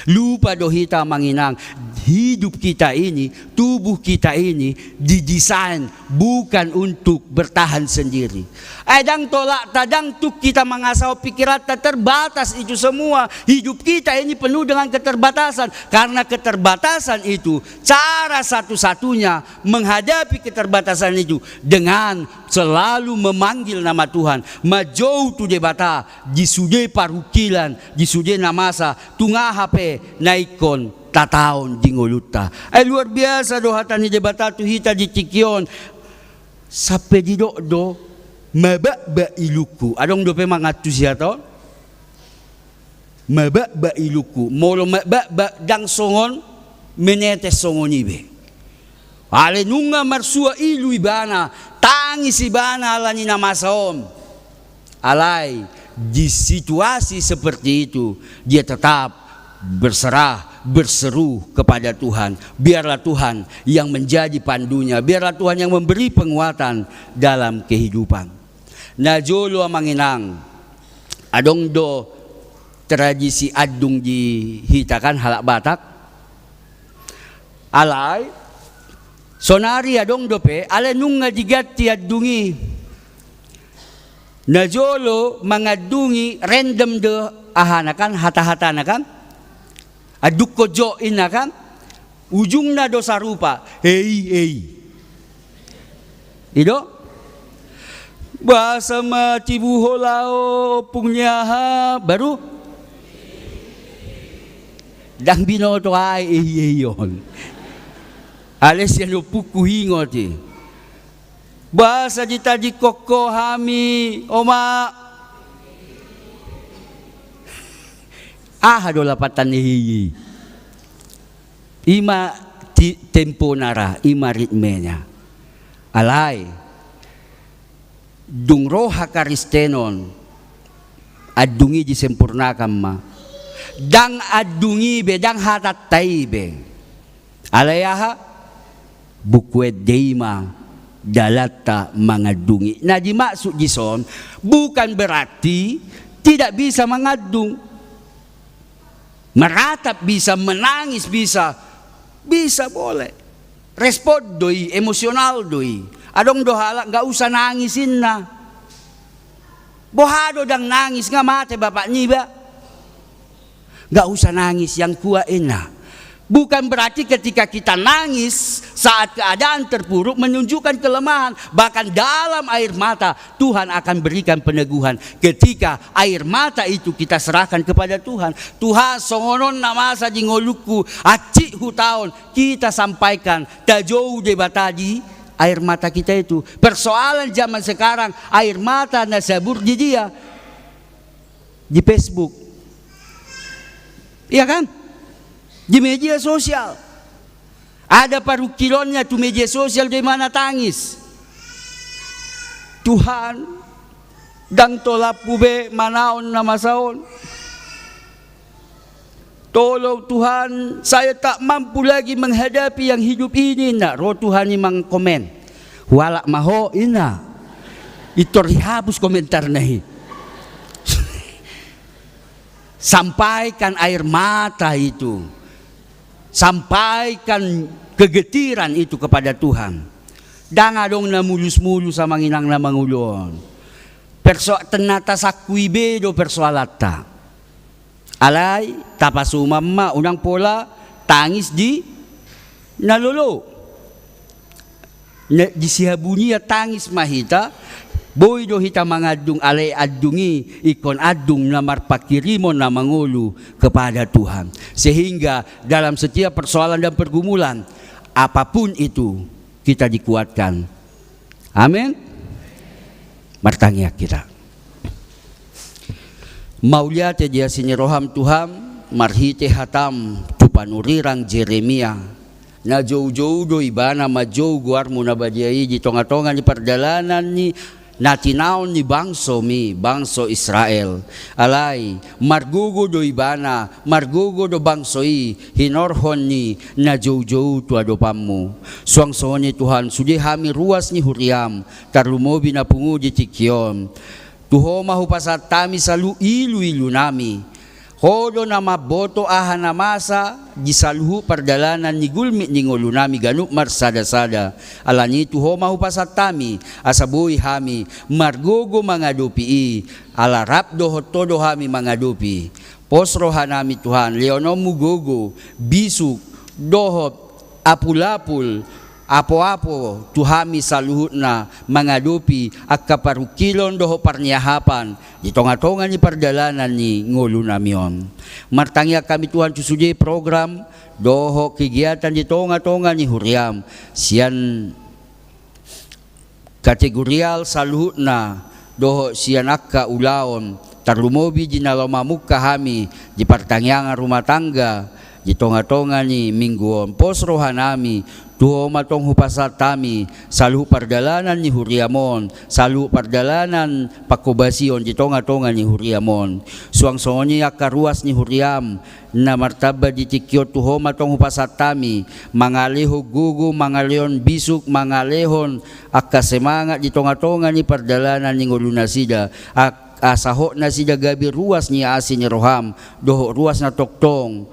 Lupa dohita manginang hidup kita ini, tubuh kita ini didesain bukan untuk bertahan sendiri. Adang tolak tadang tuk kita mengasau pikiran terbatas itu semua. Hidup kita ini penuh dengan keterbatasan. Karena keterbatasan itu cara satu-satunya menghadapi keterbatasan itu dengan selalu memanggil nama Tuhan. Majau tu debata disude parukilan, disude namasa tungah HP naikon tataon dingoluta. Luar biasa dohatan ni debata tu hita di tikion. Sampai di do mabak iluku. Adong dope mangatu siya to? Mabak iluku. Molo mabak dang songon menetes songon ibe. Ale nunga marsua ilu ibana. Tangis ibana ala ni namasom. Alay, di situasi seperti itu dia tetap berserah, berseru kepada Tuhan. Biarlah Tuhan yang menjadi pandunya, biarlah Tuhan yang memberi penguatan dalam kehidupan. Najolo manginang adong do tradisi adung dihitakan halak Batak. Alay sonari adong dope ale nunga digati adungi. Najolo mangadungi random do ahanakan hata-hatanakan. Aduk kojo ina kan ujungnya dosa rupa hei ido bahasa mati buholao punyaha baru dang binoto ai yon ales yang puku hingoti bahasa di tadi koko hami oma dola patan hihi ima tempo nara imaritmenya. Alay, dung roha karistenon, adungi di sempurnakan ma. Dang adungi be, dang hatatay be. Alayaha, bukwet deima, dalata mangadungi. Na di maksud dison, bukan berarti tidak bisa mengadung. Meratap bisa, menangis bisa boleh. Respon doi, emosional doi. Adong dohala, nggak usah nangisin na. Bohado dang nangis nga mate bapak niba. Nggak usah nangis yang kuain na. Bukan berarti ketika kita nangis saat keadaan terpuruk menunjukkan kelemahan. Bahkan dalam air mata Tuhan akan berikan peneguhan. Ketika air mata itu kita serahkan kepada Tuhan. Tuhan songonon namasa di ngoluku acik hutaon. Kita sampaikan tajou deba tadi air mata kita itu. Persoalan zaman sekarang air mata nasabur di dia. Di Facebook. Iya kan? Di media sosial ada paruh kilonnya tuh media sosial di mana tangis. Tuhan dang tolap pube manaon na masaon. Tolong Tuhan, saya tak mampu lagi menghadapi yang hidup ini. Nak roh Tuhan ni mang komen. Wala maho ina. Itorihapus komentar nahi. Sampaikan air mata itu. Sampaikan kegetiran itu kepada Tuhan. Dangadong na mulus-mulus sa manginang na mangulon. Tenata sakwibe do persoalata. Alay, tapasumama, unang pola, tangis di nalolo. Di sihabunia tangis mahita, boy do hita mangadung alay adungi ikon adung na marpakirimo na mangulu kepada Tuhan. Sehingga dalam setiap persoalan dan pergumulan apapun itu kita dikuatkan. Amin. Martangya kita. Mauliate dia sinyeroham Tuhan marhite hatam tupanurirang Jeremia. Na jauh-jauh do ibana majau guar muna badiai di tonga-tonga ni perdalanan ni natinaon ni bangso Israel. Alay margugo do ibana, margugo do bangsoi hinorhon ni na jauh-jauh tu adopamu. Suang-suang ni Tuhan sudi hami ruas ni huriam tarlumobi na pungu di tikyon. Tuho mahupasat tami salu ilu-ilu nami. Hodo na maboto aha na masa di saluhu perdalanan ni gulmi ni ngulu nami ganuk marsada-sada. Alani tuho mahupasat tami asabuhi hami margogo mangadupi alarap doho todo hami mangadupi. Posroha nami Tuhan leonomu gogo bisuk doho apulapul apo-apo tuhami saluhut na mangadupi at kaparukilon doho parniahapan di tonga-tonga ni perdalanan ni ngulu namion. Martangya kami Tuhan susudi program doho kegiatan di tonga-tonga ni huriam sian kategorial saluhut na doho sian akka ulaon tarlumobi di nalamamuk kahami di pertangyangan rumah tangga di tonga-tonga ni mingguon posroha nami tuho matong hupasat tami saluh perdalanan ni huriamon saluh perdalanan pakobasion di tonga-tonga ni huriamon suang-suangnya akaruas ni huriam na martaba di tikyo tuho matong hupasat tami mangaleho gugu mangaleon bisuk mangalehon akasemangat di tonga-tonga ni perdalanan ni ngulunasida asaho na sida gabi ruas ni asin ni roham doho ruas na toktong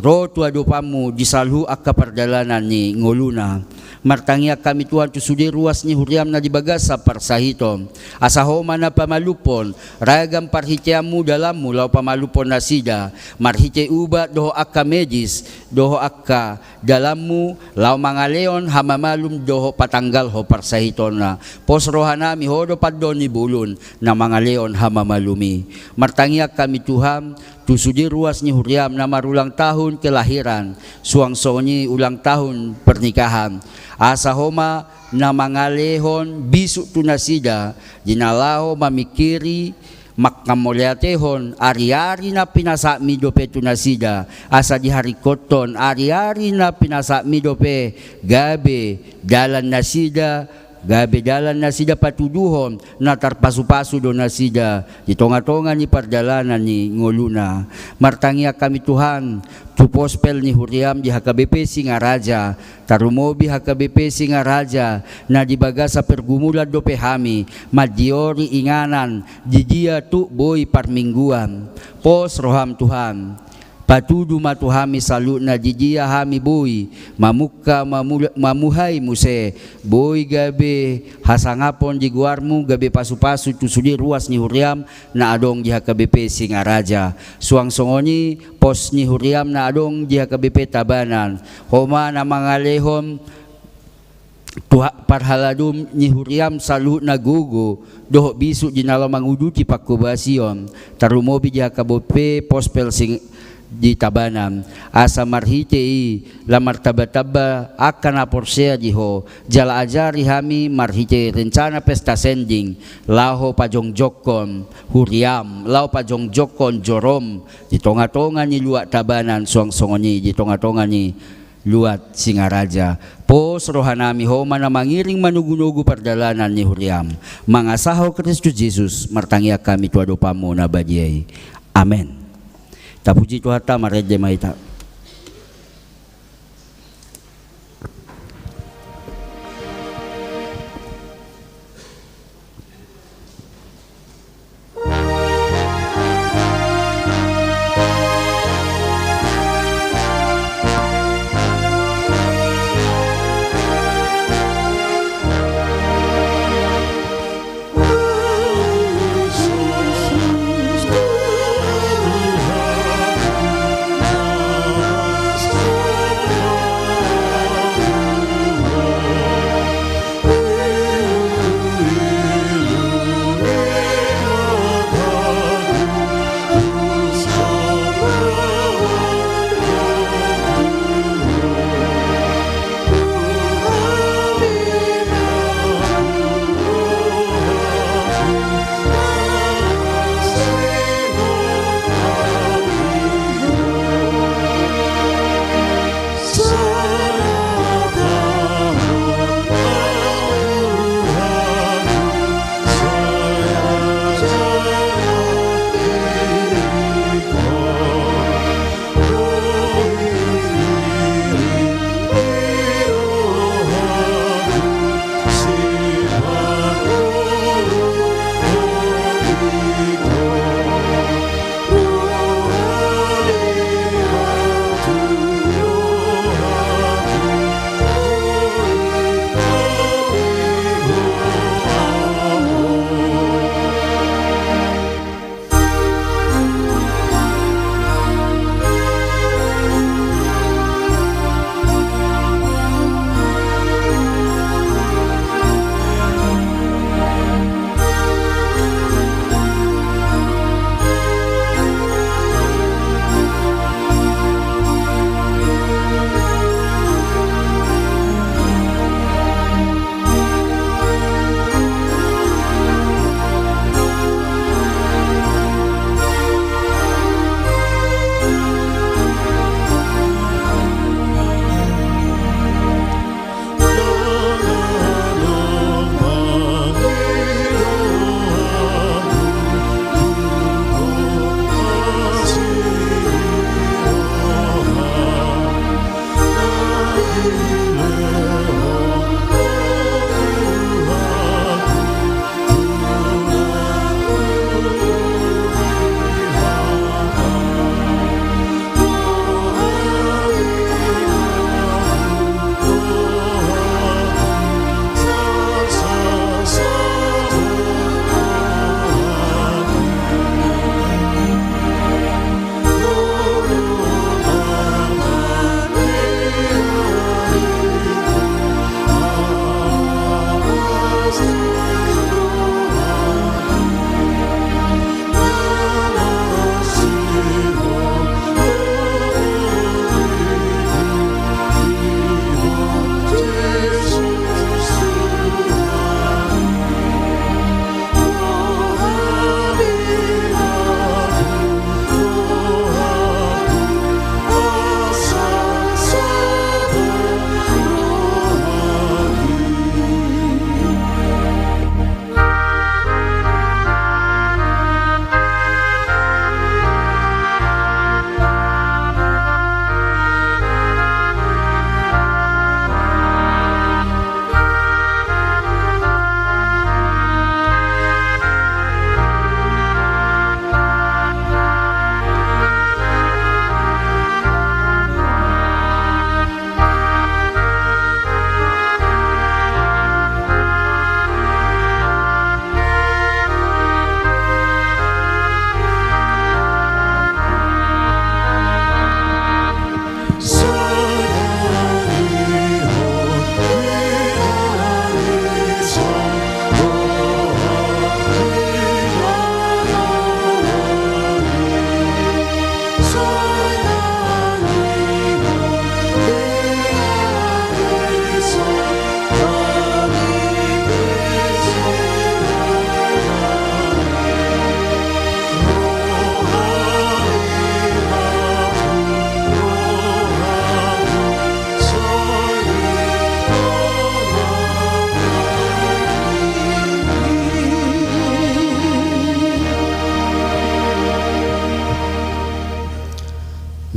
rotu adopamu disalhu akka perdalanan ni ngoluna. Martangya kami Tuhan tusudi ruas ni huriam na dibagasa parsahitom. Asahoma na pamalupon, ragam parhitiamu dalammu lau pamalupon na sida. Marhite uba doho akka medis, doho akka dalammu lau mangaleon hamamalum doho patanggal ho parsahiton na. Posrohanami hodo padon ni bulun na mangaleon hamamalumi. Martangya kami Tuhan tusudi ruas ni huriam na marulang tahun kelahiran, suang-songi ulang tahun pernikahan. Asahoma na mangalehon bisuk tunasida, dinalaho mamikiri Makkamoleatehon, ari-ari na pinasami dope tunasida, asa di hari koton, ari-ari na pinasami dope, gabe, dalan nasida, gabe dalan nasida patuduhon, na tarpasu-pasu do nasida, di tonga-tonga ni pardalanan ni ngoluna. Martangia kami Tuhan, tu pospel ni Huriam di HKBP Singaraja, tarumobi HKBP Singaraja, na dibaga sa pergumulan do pehami, madiori inganan, di dia tu boy parmingguan. Pos roham Tuhan, patudu matuhami salut na di dia hami boy, mamuka mamuhay muse, boy gabe hasangapon di guarmu, gabe pasu-pasu tu sudi ruas ni Huriam na adong di HKBP Singaraja. Suang songoni pos ni Huriam na adong di HKBP Tabanan. Homa na mga lehom parhaladum ni Huriam salut na gugu, doh bisu di nalamang uduti pakubasyon, tarumobi di HKBP pospel di Tabanan, asa marhite la martaba-taba akan aporsea diho, jala ajari hami marhite rencana pesta sending, laho pajongjokon Huriam, lao pajongjokon Jorom, di tonga-tonga ni luat Tabanan, suang-songoni di tonga-tonga ni luat Singaraja. Pos rohanami homa na mangiring manugunugu pardalanan ni Huriam, mangasaho Kristus Jesus, martangia kami tuado pamo na badiay. Amen. Tapuji Tuhan ta maredde maita.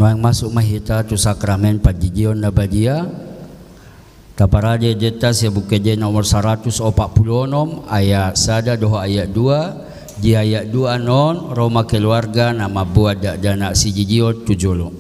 Noang masuk mahita tu sakramen pajijion na badia. Taparade deta sa bukeje nomor 146 ayat 1 doho ayat 2. Di ayat 2 non Roma keluarga nama buat dana si jijio tujolo.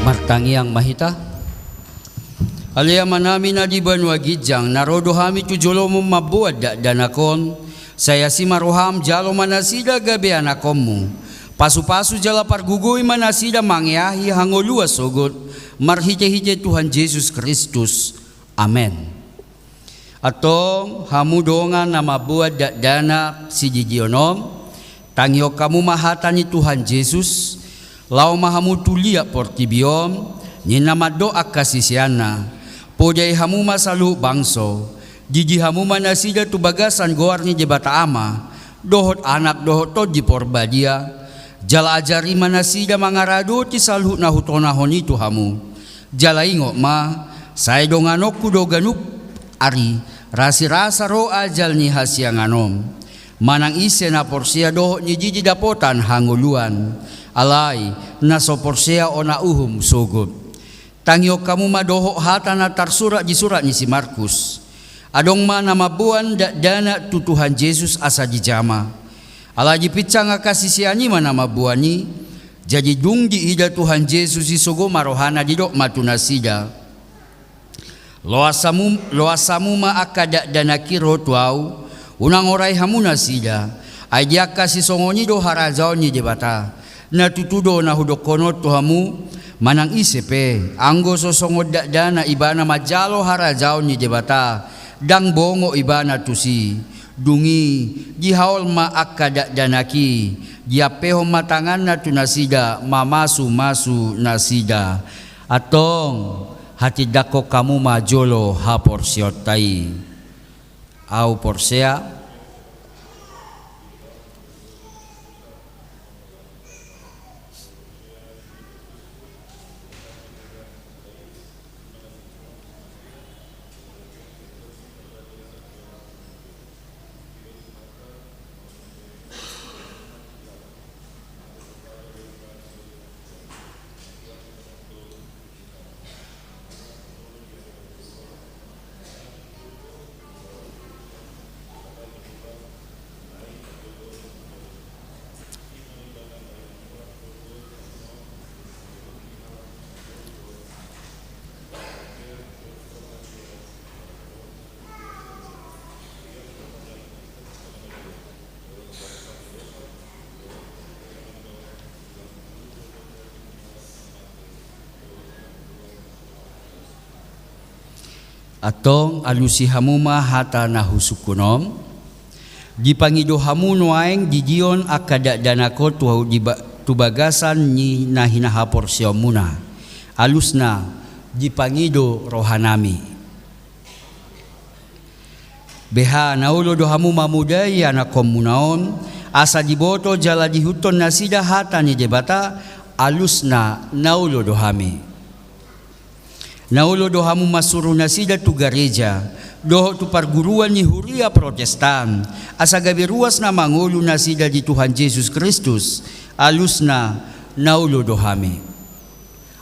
Martangiang mahita alia manami na di banwa gijang narodo hami tujolo mo mabuad danakon saya si maruham jalo manasida gabi anakommu pasu-pasu jala pargugoy manasida mangyahi hangolua sogot marhije-hije Tuhan Yesus Kristus amen. Atong hamudongan na mabuad dana si jijionom tangyo kamu mahatani Tuhan Yesus lau mahamu tulia portibiom ni nama doa kasisiana podai hamu masalu bangso jiji hamu manasida tu bagasan goar ni jebata ama dohot anak dohot to di porbadia jala ajari manasida mangarado ti salhu na hutona honi tu hamu jala ingo ma saya donganokku doganup ari rasi-rasa ro ajal ni hasianganom manang ise na porsia dohot ni jiji dapotan hanguluan alai na soporsea ona uhum sugod tangyo kamu madoho hata na tarsurat di surat ni si Markus adong mana mabuan dana tu Tuhan Yesus asa di jama ala di pitsang kasisiani mana mabuani jadi dung di ida Tuhan Yesus isogo marohana di dok matunasida loasamu ma akada dana kiro tuau unang orai hamuna sida aja kasih songoni do harazao ni jebata na tutudo na hudokono tuhamu manang isepe anggo sosongod dana ibana majalo harazao ni jebata dang bongo ibana tusi dungi jihaol ma akada danaki jiapeho matangan na tunasida mamasu nasida atong hati dako kamu majolo ha porsiotai au porsea. Atong alusi hamuma hata nahusukunom dipangido hamu nuaeng dijion akada danako tubagasan ni nahinaha porsio muna alusna dipangido rohanami beha naulo do hamu mamudai anakom munaon asa diboto jala dihuton nasida hata ni debata alusna naulo do hami naulo dohamu masuru nasida tu gereja doho tu perguruan ni huria protestan asa gabi ruas na mangulu nasida di Tuhan Yesus Kristus alusna naulo dohami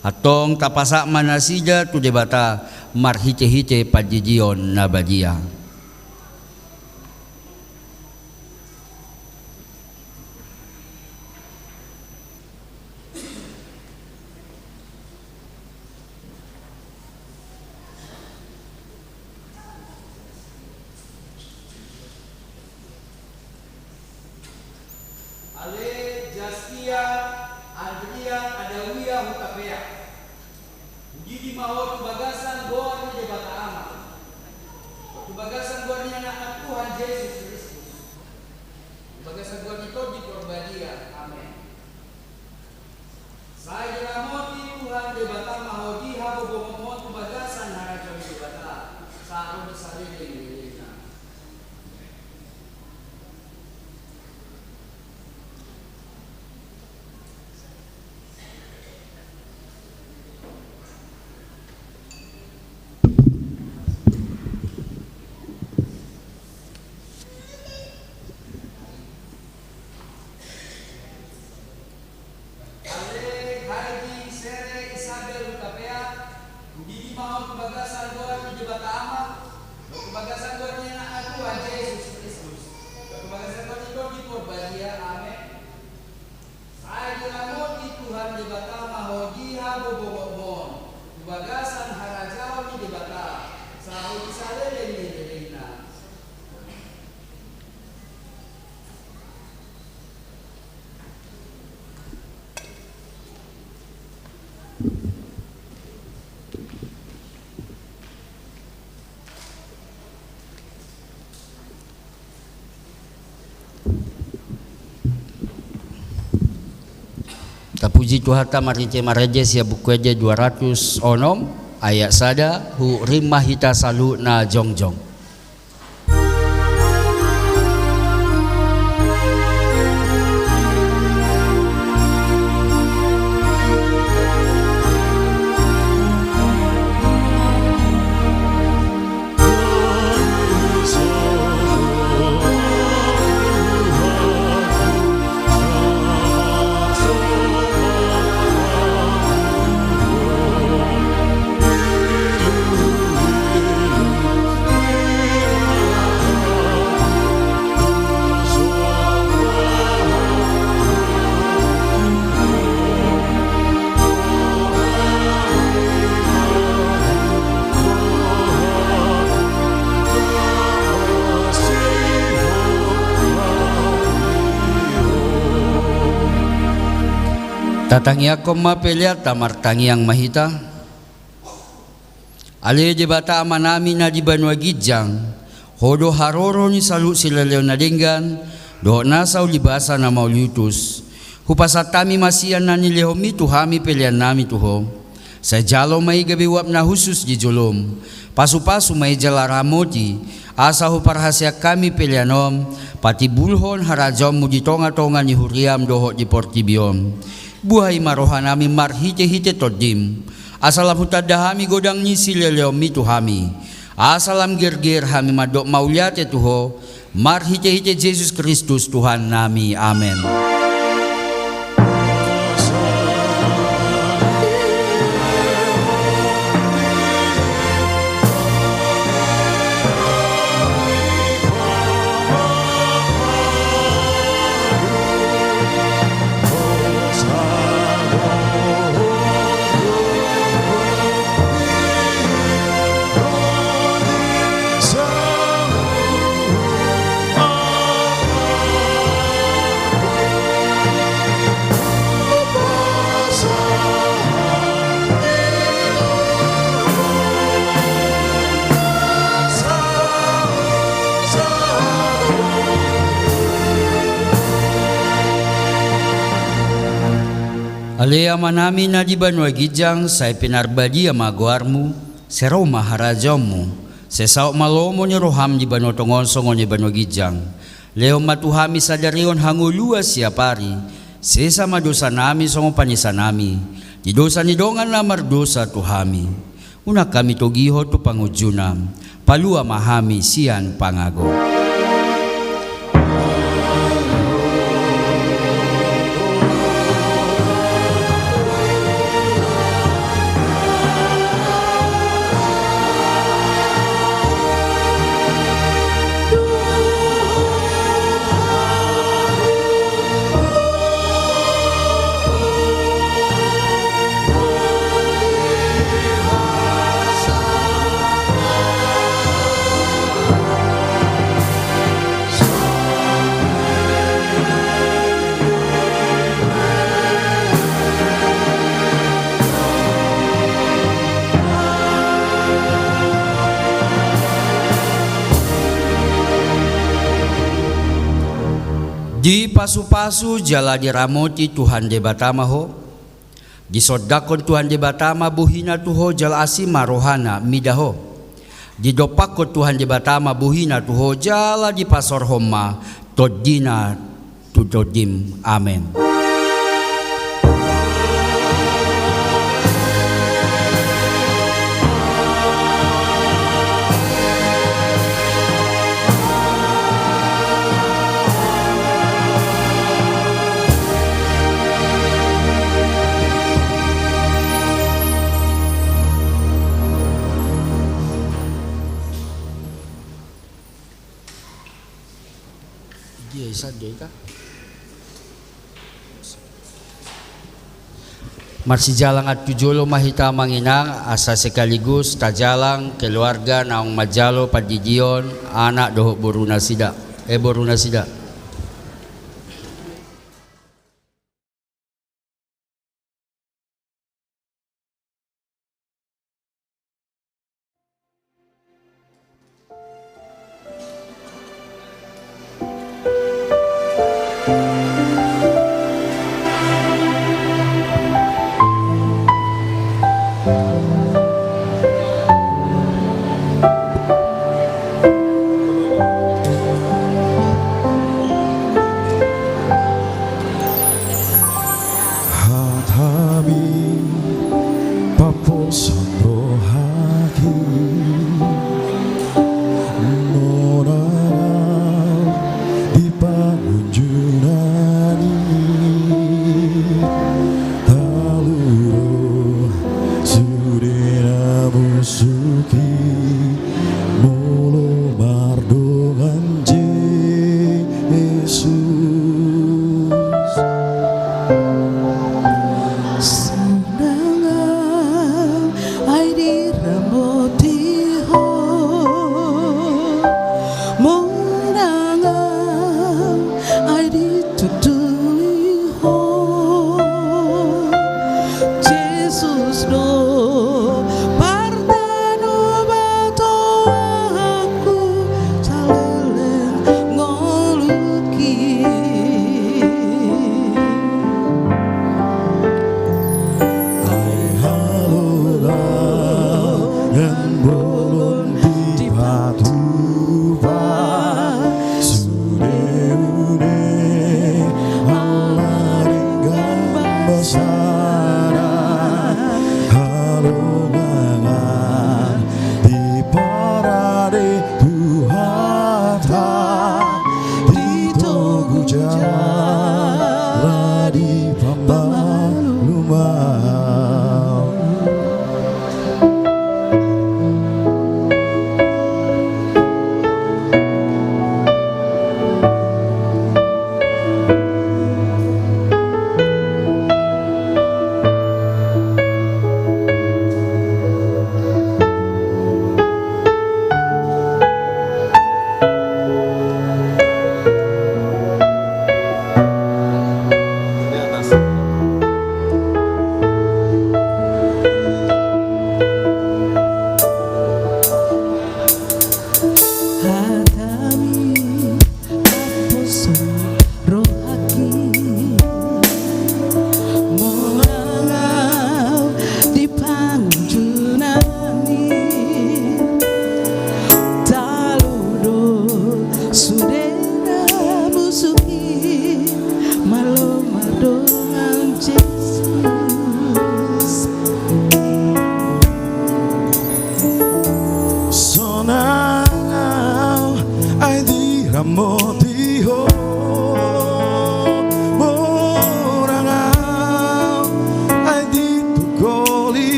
atong tapasak manasida tu debata marhite-hite pajijion na badia. hukapea. Ugigi mahot bagasan doa ni jebata ama. Bagasan doa ni anak Tuhan Yesus Kristus. Bagasan doa itu di Porbadia. Amin. Saya jelamoti Tuhan jebata mahodi habo bomomot bagasan harajon jebata. Saron di sarili. Tapuji Tuhan marice maraje sia buku aja 200 onom ayat sada hu rimah hita salu na jongjong. Tatangi ako mapelia tamar tangi yang mahita. Ale jebata amanami na di Banua Gijang. Hodo haroro ni salu sila leo na dinggan. Do nasa ulibasa na mauliutus. Hupasatami masian na nilehomi tuhami pelian nami tuho. Sa jalo may gabiwap na husus di julom. Pasu-pasu may jalaramoti. Asa huparhasya kami pelianom. Pati bulhon harajom mo di tonga-tonga ni huriam doho di Portibion. Buhay marohan nami marhite-hite todim. Asalam hutadahami godang ni sileleom mituhami. Asalam gerger hami madok mauliate tuho. Marhite-hite Yesus Kristus Tuhan nami. Amen. Alea manami na di Banua Gijang say pinarbadi amaguarmu sero maharajamu sesao malomo ni roham di Banua Tongonsongo ni Banua Gijang leo matuhami sadarion hangulua siapari sesa madosa nami songo panisa nami di dosa ni dongan na mardosa tuhami una kami togiho tu pangujunam palua mahami sian pangago. Di pasu-pasu jala diramoti Tuhan de batama ho. Di sodakon Tuhan de batama buhina tuho jala asima rohana midaho. Di dopako Tuhan de batama buhina tuho jala di pasor homa todina tudodim. Amen. Marsi jalang at tujolo mahita manginang asa sekaligus tajalang keluarga naong majalo padidion anak doho boruna sida boruna sida. Di batu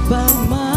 Pama